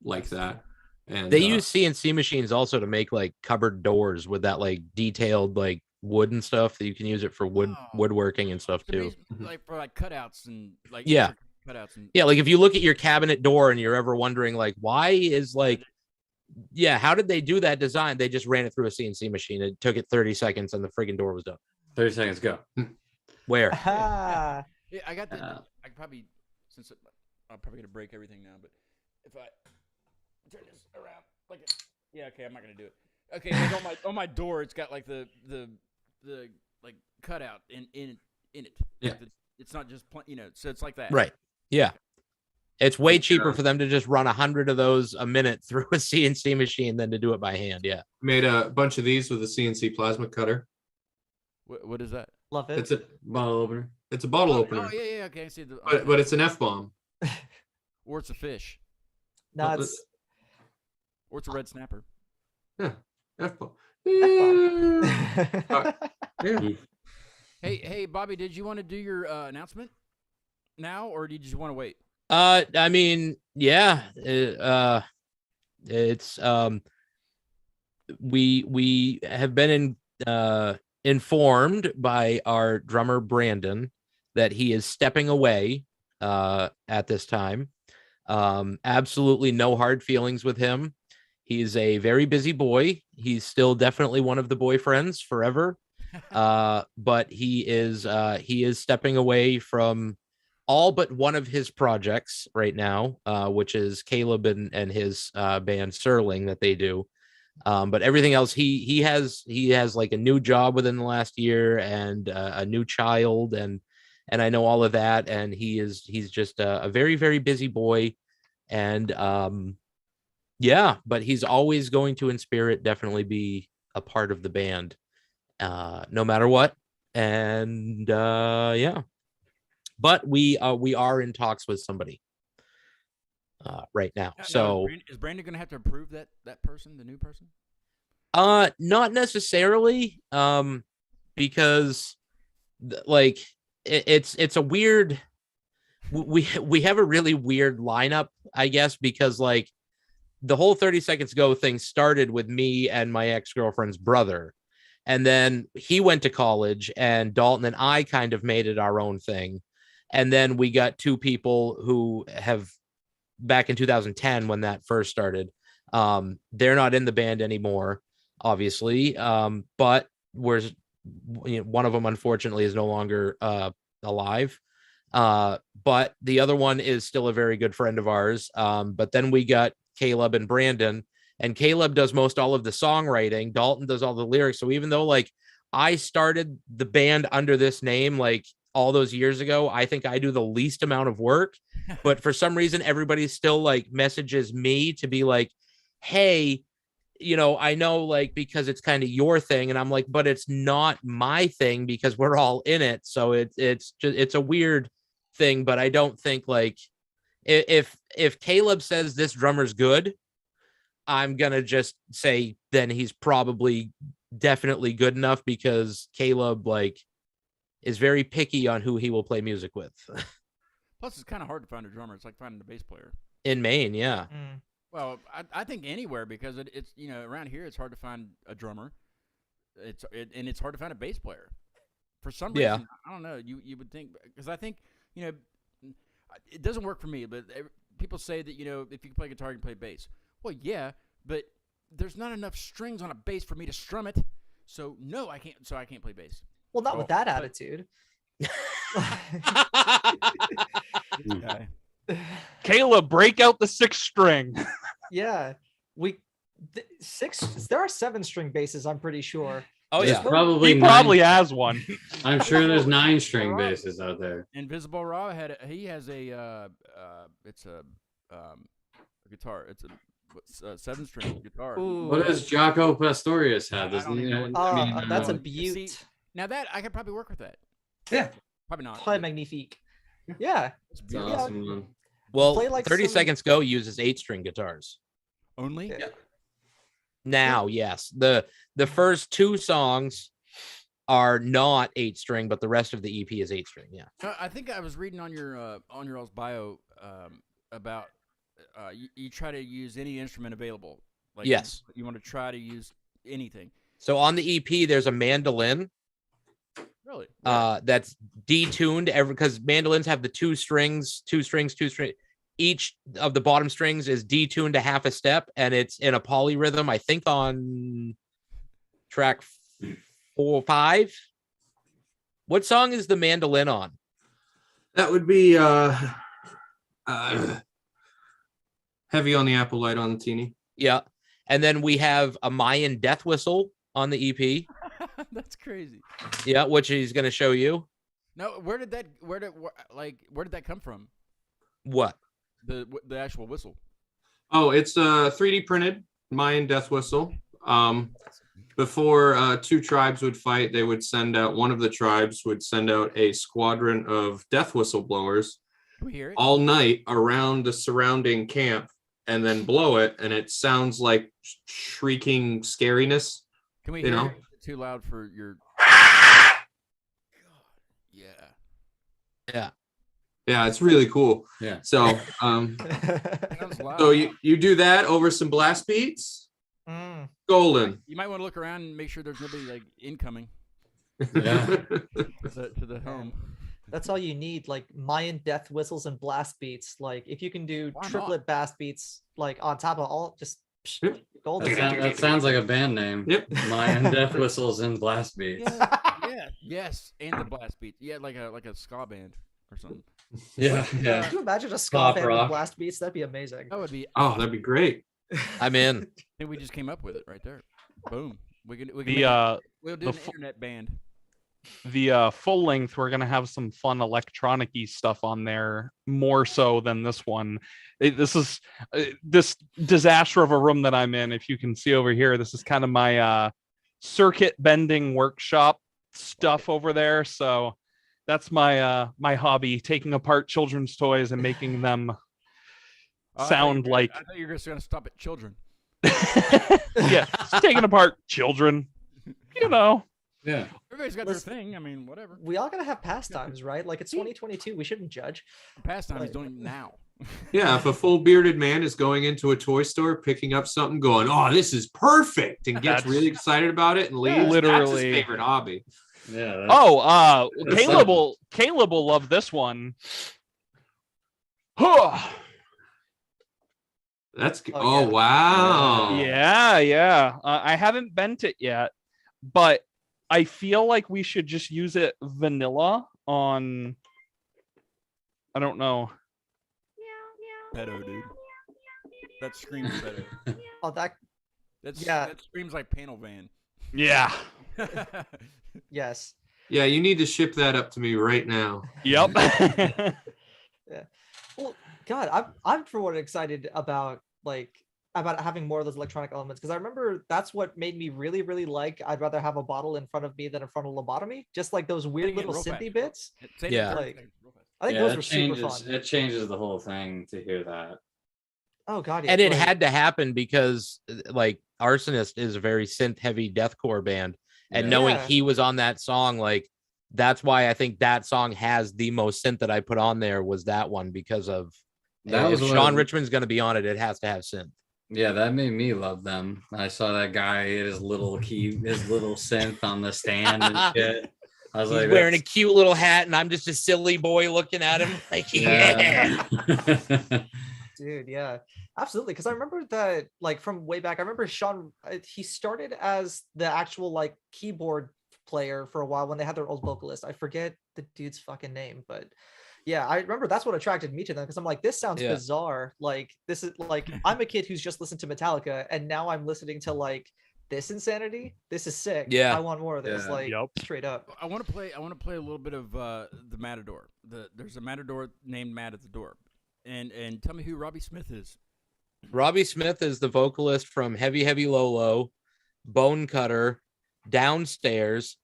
like that. And They use CNC machines also to make like cupboard doors with that like detailed like wood and stuff that you can use it for Oh. woodworking and stuff So too. like for like cutouts and like Yeah. cutouts and Yeah, like if you look at your cabinet door and you're ever wondering like why is like how did they do that design? They just ran it through a CNC machine. It took it 30 seconds and the friggin' door was done. 30 seconds, go. Where? Ah, Yeah, I got the. Uh, I could probably I'm probably gonna break everything now, but if I turn this around like yeah, okay, I'm not gonna do it. Okay, like on my door, it's got like the like cutout in it. Yeah. Like it's not just so it's like that. Right. Yeah. It's way Like, cheaper for them to just run 100 of those a minute through a CNC machine than to do it by hand. Yeah. made a bunch of these with a CNC plasma cutter. What is that? love it. It's a Bottle opener. bottle Oh, opener, yeah, okay. I see the. but it's an F-bomb. Or it's a fish. No, Well, it's Or it's a red snapper. Yeah. F-bomb. F-bomb. Yeah. Hey, Bobby, did you want to do your announcement now, or did you want to wait? I mean, yeah. It's we have been informed by our drummer Brandon that he is stepping away at this time. Absolutely no hard feelings with him. He's a very busy boy. He's still definitely one of the boyfriends forever. But he is stepping away from all but one of his projects right now, which is Caleb and his band Serling that they do. But everything else, he has like a new job within the last year and a new child, and I know all of that, and he's just a very, very busy boy, and yeah, but he's always going to in spirit definitely be a part of the band, no matter what, and yeah. But we are in talks with somebody right now. So is Brandon going to have to approve that person, the new person? Not necessarily, because like it's a weird. We have a really weird lineup, I guess, because like the whole 30 Seconds Go thing started with me and my ex-girlfriend's brother, and then he went to college, and Dalton and I kind of made it our own thing. And then we got two people who have, back in 2010 when that first started, they're not in the band anymore, obviously. But one of them, unfortunately, is no longer alive. But the other one is still a very good friend of ours. But then we got Caleb and Brandon, and Caleb does most all of the songwriting. Dalton does all the lyrics. So even though like I started the band under this name, like all those years ago, I think I do the least amount of work, but for some reason, everybody still like messages me to be like, hey, I know like, because it's kind of your thing. And I'm like, but it's not my thing because we're all in it. So it's a weird thing, but I don't think like if Caleb says this drummer's good, I'm going to just say, then he's probably definitely good enough, because Caleb like is very picky on who he will play music with. Plus, it's kind of hard to find a drummer. It's like finding a bass player. In Maine, yeah. Well, I think anywhere, because it's around here it's hard to find a drummer. And it's hard to find a bass player. For some reason, Yeah. I don't know. You would think, because I think it doesn't work for me. But people say that if you can play guitar, you can play bass. Well, yeah, but there's not enough strings on a bass for me to strum it. So no, I can't. So I can't play bass. Well, not with that attitude. Okay. Caleb, break out the 6th string. Yeah, there are 7-string basses, I'm pretty sure. Oh There's yeah. probably He probably 9 has one. I'm sure there's 9-string basses out there. Invisible Raw he has a it's a guitar. It's a 7-string guitar. Ooh. What does Jaco Pastorius have? I Doesn't don't he? even know I That's a mean, beaut. See, now that I could probably work with that. Yeah. Probably not. Play magnifique. Yeah. It's it's beautiful. awesome, man. Well, Play like 30 some- Seconds Go uses 8-string guitars. Only? Yeah. Now, yes. The first 2 songs are not 8-string, but the rest of the EP is 8-string. Yeah. I think I was reading on your all's bio about you try to use any instrument available. Like Yes. You want to try to use anything. So on the EP, there's a mandolin Really? that's detuned because mandolins have the 2 strings. Each of the bottom strings is detuned to half a step, and it's in a polyrhythm, I think on track 4 or 5. What song is the mandolin on? That would be Heavy on the Apple, Light on the Teeny. Yeah. And then we have a Mayan death whistle on the EP. That's crazy. Yeah, which he's going to show you. No, where did that come from? What? The actual whistle. Oh, it's 3D printed Mayan death whistle. Before 2 tribes would fight, they would send out, one of the tribes would send out a squadron of death whistle blowers Can we hear it? all night around the surrounding camp and then blow it, and it sounds like shrieking scariness. Can we you hear know? it? Is it too loud for your? Yeah. Yeah. Yeah, it's really cool. Yeah. So Sounds loud. so you do that over some blast beats, Mm. golden. You might want to look around and make sure there's nobody like incoming Yeah. to the home. That's all you need, like Mayan death whistles and blast beats. Like if you can do Why not? triplet blast beats, like on top of all, just Yep. golden. That sounds like a band name. Yep. Mayan death whistles and blast beats. Yeah. Yes, and the blast beats. Yeah, like a ska band or something. Yeah. Could Yeah. you imagine a ska Pop band rock. with blast beats? That'd be amazing. That would be. Oh, that'd be great. I'm in. I think we just came up with it right there. Boom. We can The make it, we'll do the an fu- internet band. the full length, we're gonna have some fun electronic-y stuff on there, more so than this one. This is this disaster of a room that I'm in. If you can see over here, this is kind of my circuit bending workshop stuff over there. So that's my my hobby, taking apart children's toys and making them Oh, I thought sound you were- like I thought you were just gonna stop at children. yeah, taking apart children. You know. Yeah. Everybody's got their thing. I mean, whatever. We all gotta have pastimes, right? Like it's 2022. We shouldn't judge. Pastime is doing now. Yeah, if a full bearded man is going into a toy store, picking up something, going, "Oh, this is perfect," and gets That's- really excited about it and leaves, that's Literally. his favorite hobby. Yeah. Oh, That's Caleb will love this one. Huh. That's Oh, oh yeah. wow. Yeah. I haven't bent it yet, but I feel like we should just use it vanilla on. I don't know. Pedo, dude. That screams pedo. Oh, that That screams like panel van. Yeah. yes. Yeah, you need to ship that up to me right now. Yep. Well, God, I'm for one excited about having more of those electronic elements because I remember that's what made me really, really like. I'd rather have a bottle in front of me than in front of lobotomy. Just like those weird Sing it little real synthy fast. bits. Say it Yeah. real Like- fast, real fast. I think Yeah, those it were super changes. fun. It changes the whole thing to hear that. Oh God, yeah. And it like- had to happen because like Arsonist is a very synth heavy deathcore band. And Yeah. knowing Yeah. he was on that song, like that's why I think that song has the most synth that I put on there was that one because of That if was what- Sean Richmond's going to be on it, it has to have synth. Yeah, that made me love them. I saw that guy his little synth on the stand and shit. I was He's like, wearing a that's- cute little hat, and I'm just a silly boy looking at him like, yeah. yeah. Dude, yeah, absolutely. Because I remember that, like from way back, I remember Sean. He started as the actual like keyboard player for a while when they had their old vocalist. I forget the dude's fucking name, but yeah, I remember that's what attracted me to them because I'm like, this sounds Yeah. bizarre. Like this is like I'm a kid who's just listened to Metallica, and now I'm listening to like this insanity. This is sick. Yeah. I want more of this. Yeah. Like Yep. straight up. I want to play a little bit of the Matador. There's a Matador named Matt at the door, and tell me who Robbie Smith is. Robbie Smith is the vocalist from Heavy Heavy Low Low, Bone Cutter, Downstairs,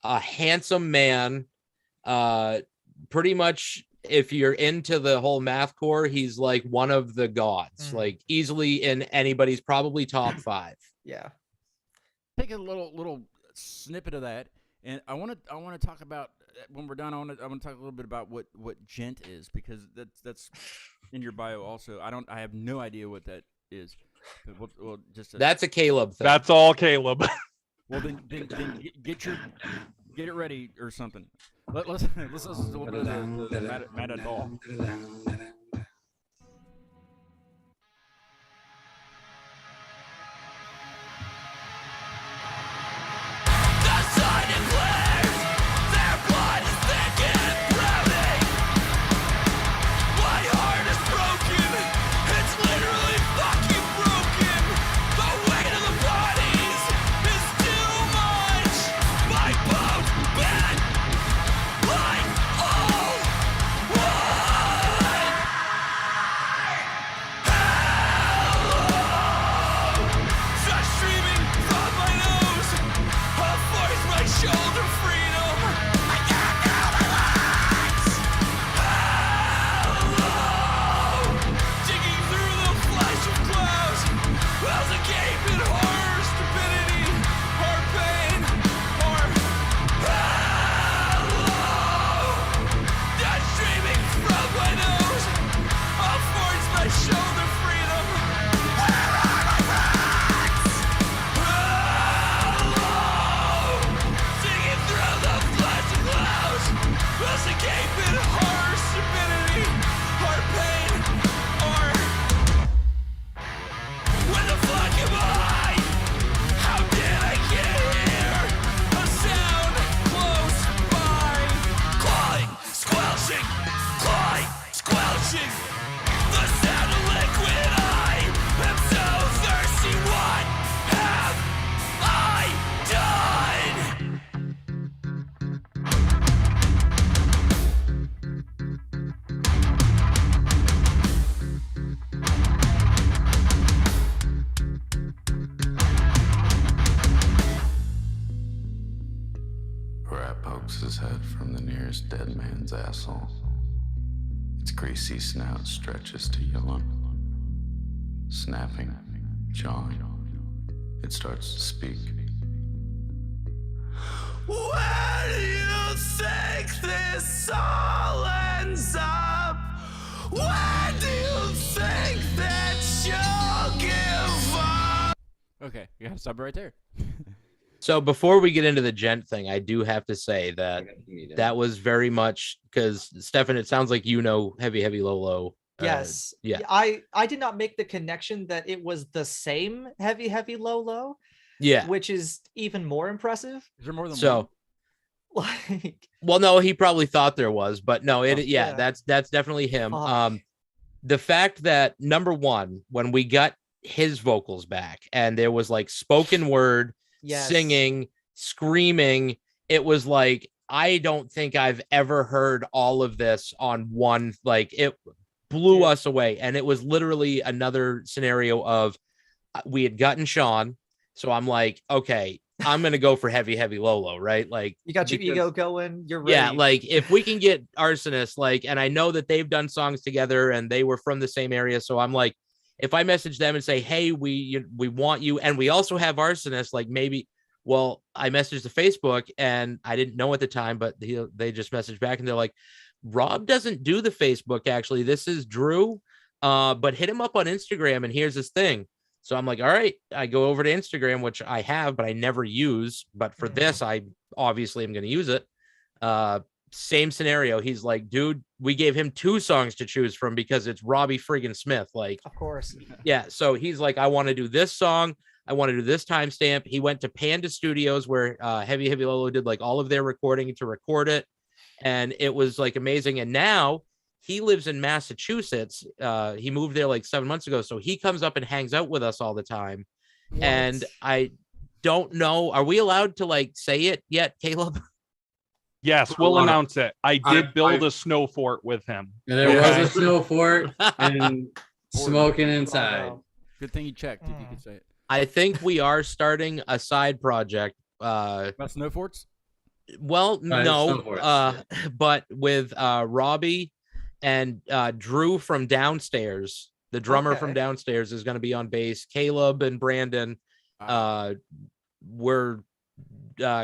a handsome man. Pretty much, if you're into the whole mathcore, he's like one of the gods, like easily in anybody's probably top 5. Yeah. Take a little snippet of that, and I want to talk about when we're done. I want to talk a little bit about what gent is because that's in your bio also. I have no idea what that is. Well, just That's a Caleb thing. That's all Caleb. well then get it ready or something. Let's listen to a little bit of the Matador. Like, oh, whoa. nearest dead man's asshole. Its greasy snout stretches to yawn. Snapping, jawing, it starts to speak. Where do you think this all ends up? Where do you think that you'll give up? Okay, you gotta stop right there. So before we get into the gent thing, I do have to say that that was very much because Steffan, it sounds like you know Heavy Heavy Low Low. Yes. Yeah. I did not make the connection that it was the same Heavy Heavy Low Low, Yeah. which is even more impressive. Is there more than So, Like, well, no, he probably thought there was, but no, yeah. that's definitely him. Fuck. The fact that number one, when we got his vocals back and there was like spoken word, yes. singing, screaming, it was like, I don't think I've ever heard all of this on one, like it blew us away. And it was literally another scenario of we had gotten Sean. So I'm like, okay, I'm going to go for Heavy Heavy Low Low, right? Like You got your because- ego going. You're ready. Yeah, like if we can get Arsonist, like, and I know that they've done songs together and they were from the same area. So I'm like, if I message them and say, hey, we want you, and we also have Arsonist, like maybe, well, I messaged the Facebook and I didn't know at the time, but they just messaged back and they're like, Rob doesn't do the Facebook, actually. This is Drew, but hit him up on Instagram and here's his thing. So I'm like, all right, I go over to Instagram, which I have, but I never use. But for this, I obviously am going to use it. Same scenario. He's like, dude, we gave him 2 songs to choose from because it's Robbie friggin' Smith. Like, Of course. yeah. So he's like, I want to do this song. I want to do this timestamp. He went to Panda Studios where Heavy Heavy Lolo did like all of their recording to record it. And it was like amazing. And now he lives in Massachusetts. He moved there like 7 months ago. So he comes up and hangs out with us all the time. What? And I don't know. Are we allowed to like say it yet, Caleb? Yes, we'll announce it. I did build a snow fort with him. And there was a snow fort and smoking inside. Bravo. Good thing you checked if you could say it. I think we are starting a side project. About snow forts? Well, Right, no, snow forts, but with Robbie and Drew from downstairs, the drummer from Okay. downstairs is going to be on bass. Caleb and Brandon, we're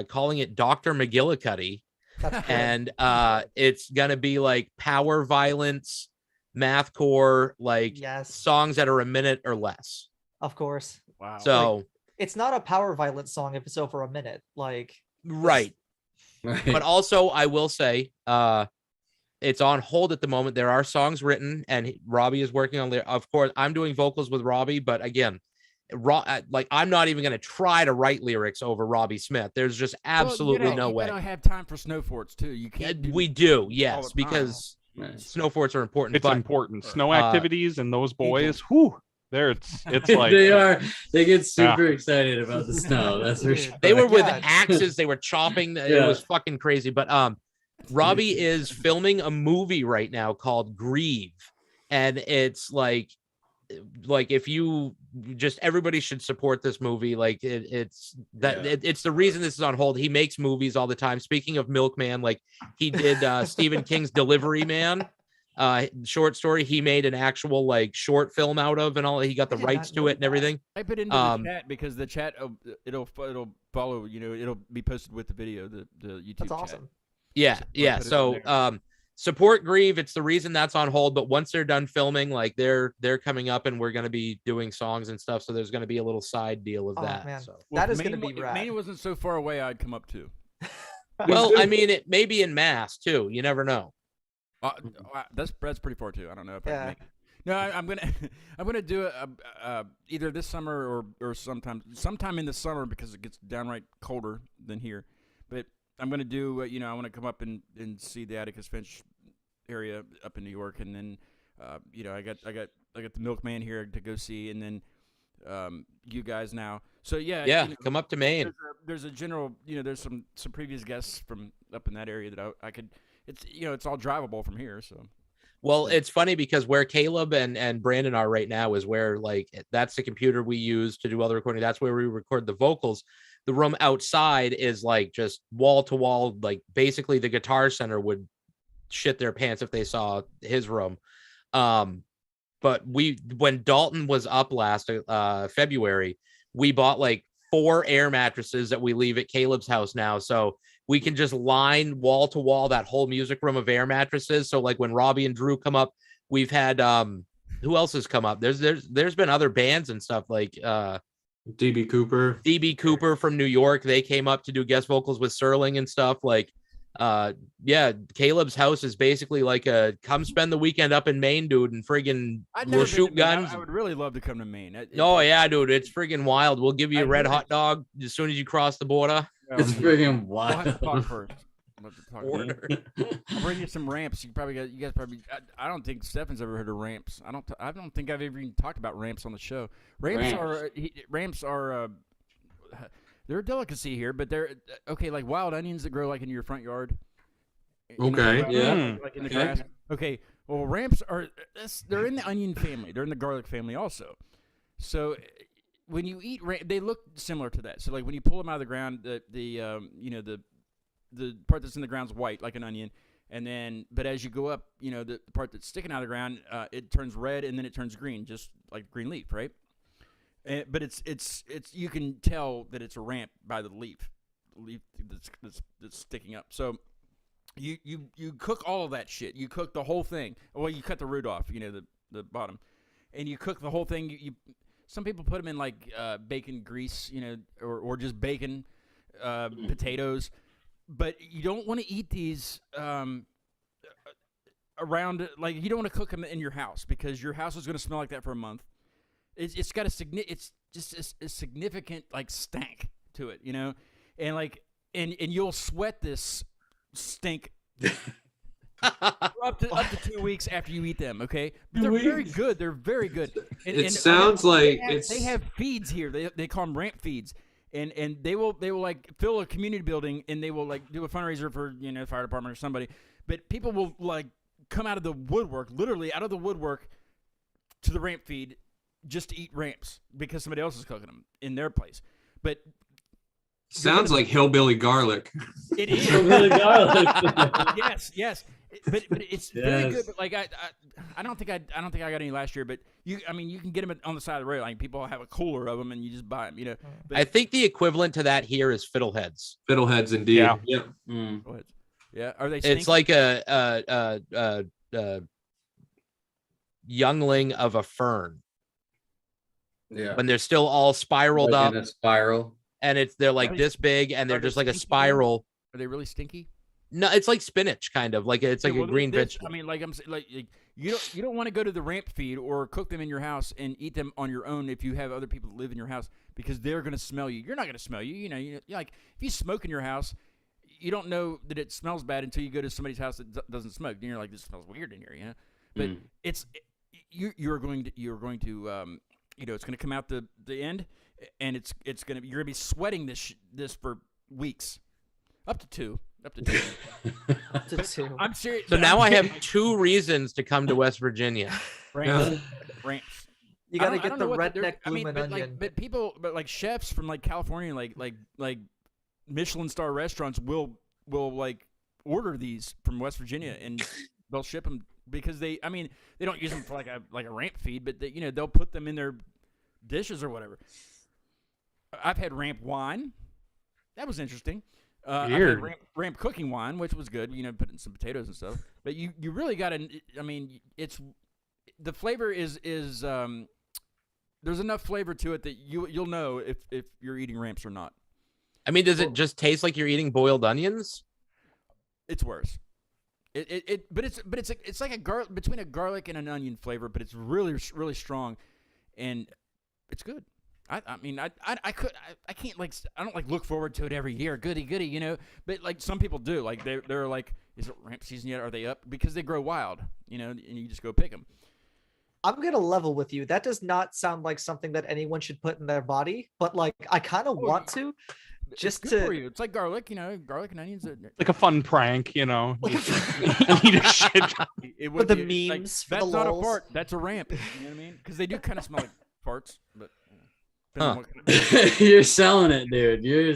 calling it Dr. McGillicuddy. That's good. And it's gonna be like power violence, mathcore, like Yes. songs that are a minute or less. Of course. Wow. So It's not a power violence song if it's over a minute. Like, right, Right. but also I will say it's on hold at the moment. There are songs written and Robbie is working on there. Of course, I'm doing vocals with Robbie, but again, like I'm not even going to try to write lyrics over Robbie Smith. There's just absolutely no way. You gotta have time for snow forts too. You can't. We do, all yes, the time. because Right. snow forts are important. It's but important. Snow uh, activities and those boys, whew, there it's like they get super excited about the snow. That's for sure. they were with God. axes, they were chopping. It Yeah. was fucking crazy. But Robbie is filming a movie right now called Grieve, and it's like if you just everybody should support this movie. Like it's the reason this is on hold. He makes movies all the time. Speaking of Milkman, like he did Stephen King's Delivery Man short story. He made an actual like short film out of, and all. He got the I did rights not to know it and everything. Type it into the chat because the chat it'll follow. You know, it'll be posted with the video. The YouTube. that's chat. awesome. Yeah, So yeah. put it in So there. support Grieve. It's the reason that's on hold. But once they're done filming, like they're coming up, and we're gonna be doing songs and stuff. So there's gonna be a little side deal of Oh, that. man. So. Well, That if is gonna Maine be If Maine rad. wasn't so far away, I'd come up too. Well, I mean, it may be in Mass too. You never know. That's pretty far too. I don't know if I Yeah. can make it. No, I'm gonna I'm gonna do it either this summer or sometime in the summer because it gets downright colder than here. But I'm gonna do I want to come up and see the Atticus Finch area up in New York, and then I got the Milkman here to go see, and then you guys now. So Yeah, come up to Maine. There's a general there's some previous guests from up in that area that I could. It's it's all drivable from here, so. Well, it's funny because where Caleb and Brandon are right now is where like that's the computer we use to do all the recording. That's where we record the vocals. The room outside is like just wall to wall, like basically the Guitar Center would shit their pants if they saw his room. But when Dalton was up last February, we bought like 4 air mattresses that we leave at Caleb's house now. So we can just line wall to wall that whole music room of air mattresses. So like when Robbie and Drew come up, we've had who else has come up? There's been other bands and stuff like DB Cooper from New York. They came up to do guest vocals with Serling and stuff. Like Caleb's house is basically like a come spend the weekend up in Maine, dude, and friggin' we'll shoot guns. I would really love to come to Maine. Yeah, dude, it's friggin' wild. We'll give you a red hot dog as soon as you cross the border. It's friggin' We'll have to wild. talk first. I'll bring you some ramps. You guys probably. I don't think Steffan's ever heard of ramps. I don't think I've ever even talked about ramps on the show. Ramps are. They're a delicacy here, but they're okay. Like wild onions that grow like in your front yard. Okay. Yeah. Like in the grass. Okay. Well, ramps are. They're in the onion family. They're in the garlic family also. So when you eat they look similar to that. So like when you pull them out of the ground, the part that's in the ground is white like an onion, and then but as you go up, the part that's sticking out of the ground, it turns red and then it turns green, just like green leaf, right? But it's you can tell that it's a ramp by the leaf that's sticking up. So you cook all of that shit. You cook the whole thing. Well, you cut the root off, the bottom, and you cook the whole thing. Some people put them in like bacon grease, or just bacon, potatoes. But you don't want to eat these around, like you don't want to cook them in your house because your house is going to smell like that for a month. It's got it's just a significant like stank to it, and like and you'll sweat this stink up to 2 weeks after you eat them. Okay, but they're very good. They're very good. It sounds like they have feeds here. They call them ramp feeds. And they will like fill a community building and they will like do a fundraiser for the fire department or somebody, but people will like come out of the woodwork, literally out of the woodwork, to the ramp feed just to eat ramps because somebody else is cooking them in their place. But sounds like hillbilly garlic. It is Hillbilly garlic. yes. But it's very good. But like I don't think I got any last year. But you can get them on the side of the road. Like people have a cooler of them, and you just buy them. But I think the equivalent to that here is fiddleheads. Fiddleheads, indeed. Yeah. Yep. Yeah. Are they? It's like a youngling of a fern Yeah. when they're still all spiraled Like up, in a spiral. and they're like this big, and they're just like a spiral. Are they really stinky? No, it's like spinach, kind of like it's like Yeah, a green this, vegetable. I mean, like I'm like you don't want to go to the ramp feed or cook them in your house and eat them on your own if you have other people that live in your house because they're gonna smell you. You're not gonna smell you. You're like if you smoke in your house, you don't know that it smells bad until you go to somebody's house that doesn't smoke. And you're like, this smells weird in here, But you're going to it's gonna come out the end, and you're gonna be sweating this for weeks, up to two. I'm serious. So now I have 2 reasons to come to West Virginia. Ramps. You got to I get don't the know what redneck bloomin' onion. but like chefs from like California, like Michelin star restaurants will like order these from West Virginia and they'll ship them because they don't use them for like a ramp feed, but they'll put them in their dishes or whatever. I've had ramp wine. That was interesting. I've had ramp cooking wine, which was good. Put in some potatoes and stuff. But you really got to. It's the flavor is there's enough flavor to it that you'll know if you're eating ramps or not. I mean, does it just taste like you're eating boiled onions? It's worse. But it's like between a garlic and an onion flavor, but it's really really strong, and it's good. I can't like I don't like look forward to it every year. Goody, But like some people do. Like they're like, is it ramp season yet? Are they up? Because they grow wild, and you just go pick them. I'm gonna level with you. That does not sound like something that anyone should put in their body, but like I kind of want to. Just it's good to- for you. It's like garlic, garlic and onions. Like a fun prank, you know. Eat a shit. It For would the be, like, memes, for that's the not a lols. fart. That's a ramp. You know what I mean? Because they do kind of smell like farts, but. Huh. You're selling it, dude. You're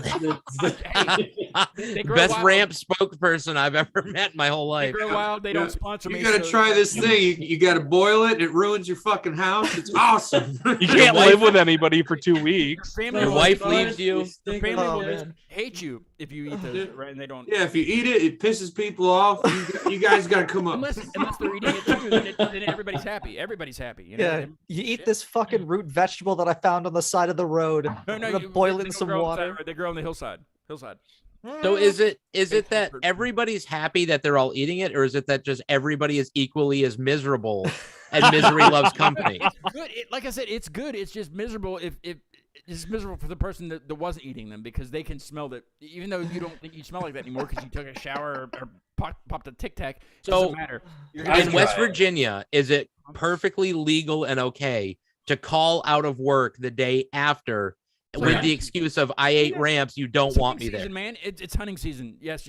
They grow Best wild. ramp spokesperson I've ever met in my whole They life. grow wild. They Yeah. don't sponsor me. You gotta so- try this thing. You gotta boil it. It ruins your fucking house. It's awesome. You can't live with anybody for 2 weeks. Family Your will- wife leaves you. The family Oh, will just man. hate you if you eat those, right? And they don't. Yeah, if you eat it, it pisses people off. You guys gotta come up. Unless they're eating it too, then everybody's happy. Everybody's happy. Yeah, you eat this fucking root vegetable that I found on the side of the road. No, I'm gonna you boil it they in don't some grow on the water. side, they grow on the hillside. So is it It's that comfort. everybody's happy that they're all eating it, or is it that just everybody is equally as miserable and misery loves company? It's good. Like I said, it's good. It's just miserable if it's miserable for the person that wasn't eating them because they can smell that. Even though you don't think you smell like that anymore because you took a shower or popped a Tic Tac, So, doesn't matter. You're gonna In try West it. Virginia, is it perfectly legal and okay to call out of work the day after with the excuse of I ate ramps, you don't It's want me hunting there? season, man. It's hunting season. Yes,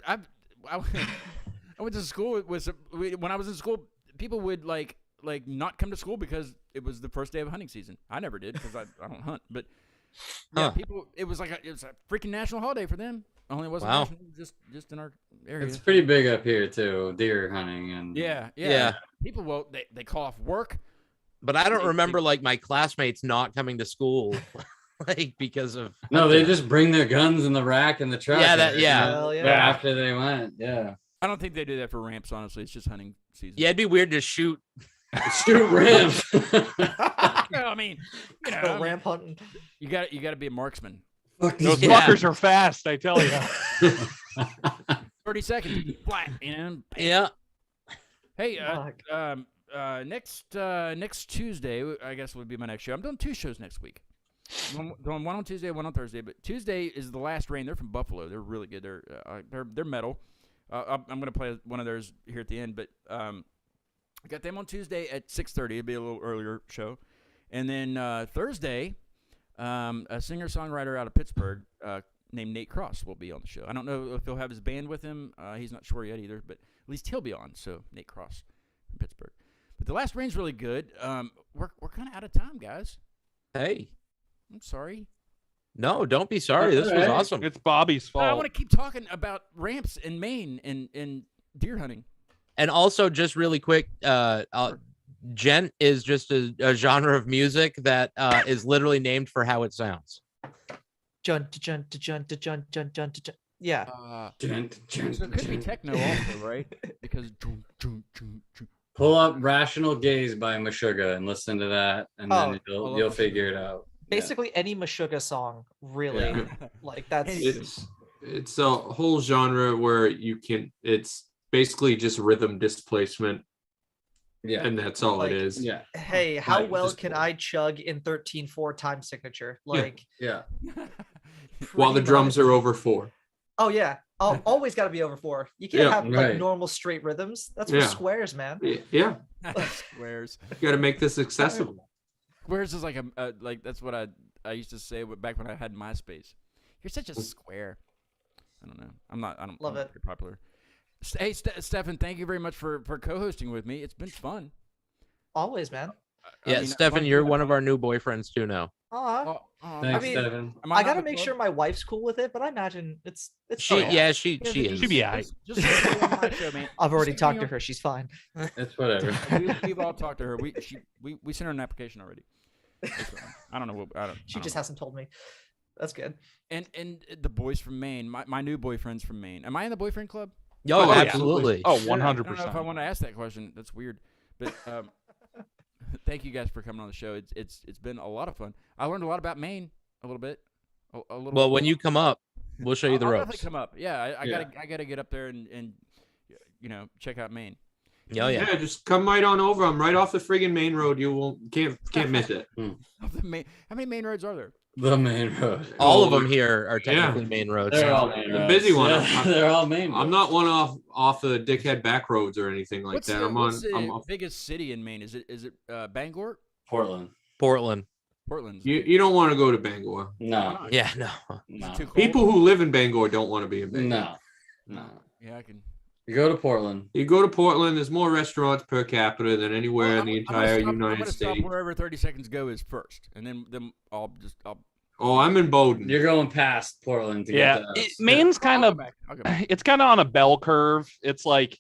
I went to school when I was in school. People would like not come to school because it was the first day of hunting season. I never did because I don't hunt. But yeah, Huh. people. It was a freaking national holiday for them. Only it wasn't Wow. national, just in our area. It's pretty big up here too, deer hunting and Yeah. People will they call off work. But I don't They- remember like my classmates not coming to school like because of No, they just bring their guns in the rack in the truck. Yeah, that- you yeah. know, Hell yeah. After they went, yeah. I don't think they do that for ramps. Honestly, it's just hunting season. Yeah, it'd be weird to shoot. Shoot ramps. No, I mean, Go I mean, ramp hunting. you got to be a marksman. Fuck Those these Yeah. fuckers are fast, I tell you. 30 seconds flat. Bam. Yeah. Hey, Fuck. next Tuesday, I guess would be my next show. I'm doing 2 shows next week. I'm doing one on Tuesday, one on Thursday. But Tuesday is the Last Rain. They're from Buffalo. They're really good. They're metal. I'm gonna play one of theirs here at the end. But I got them on Tuesday at 6:30. It'll be a little earlier show. And then Thursday, a singer-songwriter out of Pittsburgh named Nate Cross will be on the show. I don't know if he'll have his band with him. He's not sure yet either. But at least he'll be on. So Nate Cross from Pittsburgh. But the Last Rain's really good. We're kind of out of time, guys. Hey. I'm sorry. No, don't be sorry. This was Alright. awesome. It's Bobby's fault. I want to keep talking about ramps in Maine and deer hunting. And also, just really quick, gent is just a genre of music that is literally named for how it sounds. Junt, junt, junt, junt, junt, junt, junt. Yeah. So it could be techno also, right? Because Pull up Rational Gaze by Meshuggah and listen to that, and Oh, then I love you'll Meshuggah. figure it out. Basically, any Meshuggah song, really. Yeah. Like, that's. It's a whole genre where it's basically just rhythm displacement, Yeah. and that's all Like, it is. Yeah. Hey, how Like, well just can pull. I chug in 13/4 time signature? Like, Yeah. While the pretty drums much. are over 4. Oh yeah, always got to be over 4. You can't Yeah, have like right. normal straight rhythms. That's for Yeah. squares, man. Yeah, Squares. you got to make this accessible. Squares is like like that's what I used to say back when I had MySpace. You're such a square. I don't know. I don't Love I'm it. not very popular. Hey, Steffan, thank you very much for co-hosting with me. It's been fun. Always, man. Yeah, Stefan, you're one of our new boyfriends too now. Aw. Thanks, mean, Stefan. I gotta make sure my wife's cool with it, but I imagine it's She, fine. yeah, she Here's is. the She'd be aight. Just stay on my show, man. I've already Just talked stay to on- her. She's fine. It's whatever. We've all talked to her. We sent her an application already. It's fine. I don't know what I don't. She I just don't hasn't told me. That's good. know. And the boys from Maine. My new boyfriend's from Maine. Am I in the boyfriend club? Oh, yeah. absolutely. Oh, I don't know if I 100%. want to ask that question. That's weird. But thank you guys for coming on the show. It's been a lot of fun. I learned a lot about Maine a little bit. A little. Well, when you come up, we'll show you the I'll definitely ropes. come up. Yeah, I Yeah. gotta get up there and check out Maine. Oh yeah. Yeah, just come right on over. I'm right off the friggin' main road. You can't miss it. How many main roads are there? The main road. All Oh, of them here are yeah. technically main roads. They're all main The roads. busy one. Yeah, they're all main roads. I'm not one off the dickhead back roads or anything like that. What's I'm the off. biggest city in Maine? Is it Bangor? Portland. Portland. Portland's You don't want to go to Bangor. No, Yeah, no. no, too cold. People who live in Bangor don't want to be in Bangor. no. Yeah, I can. You go to Portland. You go to Portland, there's more restaurants per capita than anywhere in the entire I'm United gonna States. stop wherever 30 seconds go is first, and then I'll. Oh, I'm in Bowdoin. You're going past Portland to Yeah, get to us. Maine's kind I'll of go back. I'll go back. it's kind of on a bell curve. It's like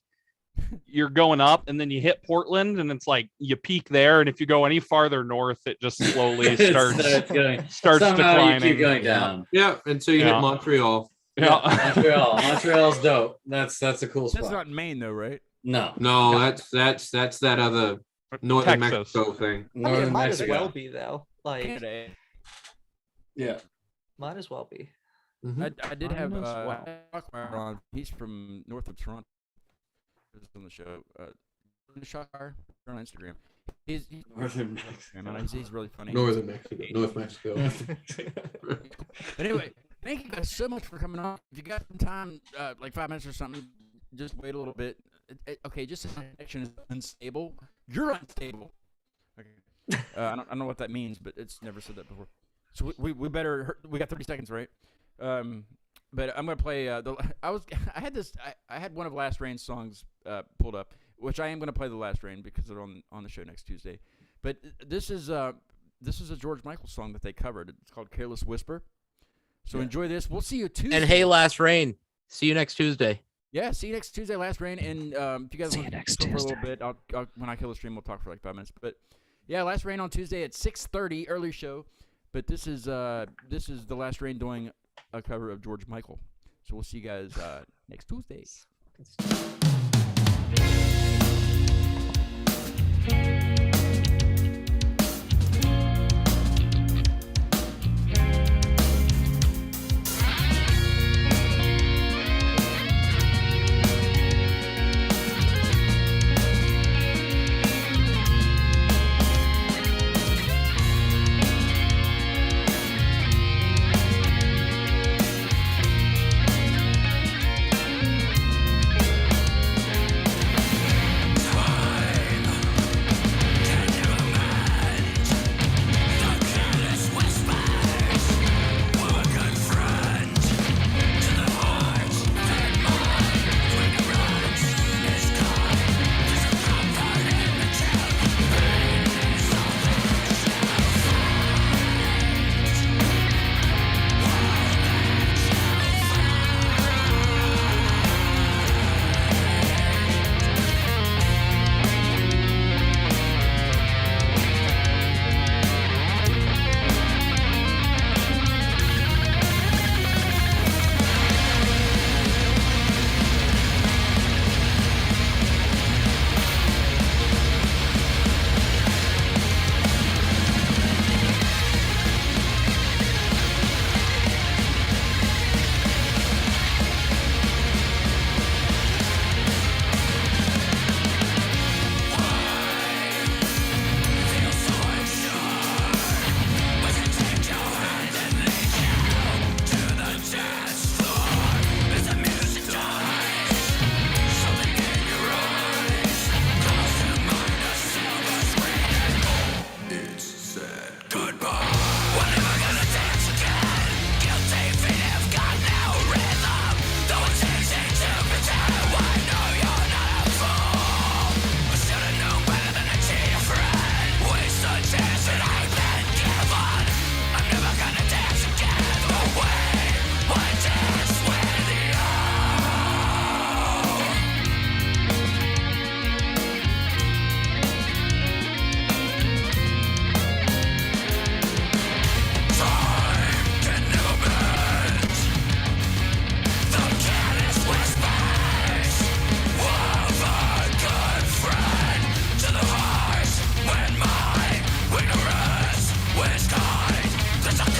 you're going up and then you hit Portland and it's like you peak there, and if you go any farther north it just slowly starts Somehow declining. you keep going down. Yeah, until you hit Yeah. Montreal. Yeah. Montreal's dope. That's a cool That's spot. not Maine though, right? No, No, that's that other Northern Texas. Mexico thing. I mean, it Northern might Mexico. as well be though. Like, Canada. Yeah. might as well be. Mhm. I did Mine have as well. Shockmeyer on. He's from north of Toronto. He was on the show. Shockmeyer on Instagram. He's Northern Mexico. man, he's really funny. Northern Mexico. North Mexico. But anyway, thank you guys so much for coming on. If you got some time, like 5 minutes or something, just wait a little bit. Okay, just the connection is unstable. You're unstable. Okay. I don't know what that means, but it's never said that before. So we better. We got 30 seconds, right? But I'm gonna play. I had one of Last Rain's songs pulled up, which I am gonna play the Last Rain because they're on the show next Tuesday. But this is a George Michael song that they covered. It's called "Careless Whisper." So enjoy this. We'll see you Tuesday. And hey, Last Rain. See you next Tuesday. Yeah, see you next Tuesday, Last Rain. And if you guys See want you next to talk for a little Tuesday. bit, I'll when I kill the stream, we'll talk for like 5 minutes. But yeah, Last Rain on Tuesday at 6:30, early show. But this is the Last Rain doing a cover of George Michael. So we'll see you guys next Tuesday.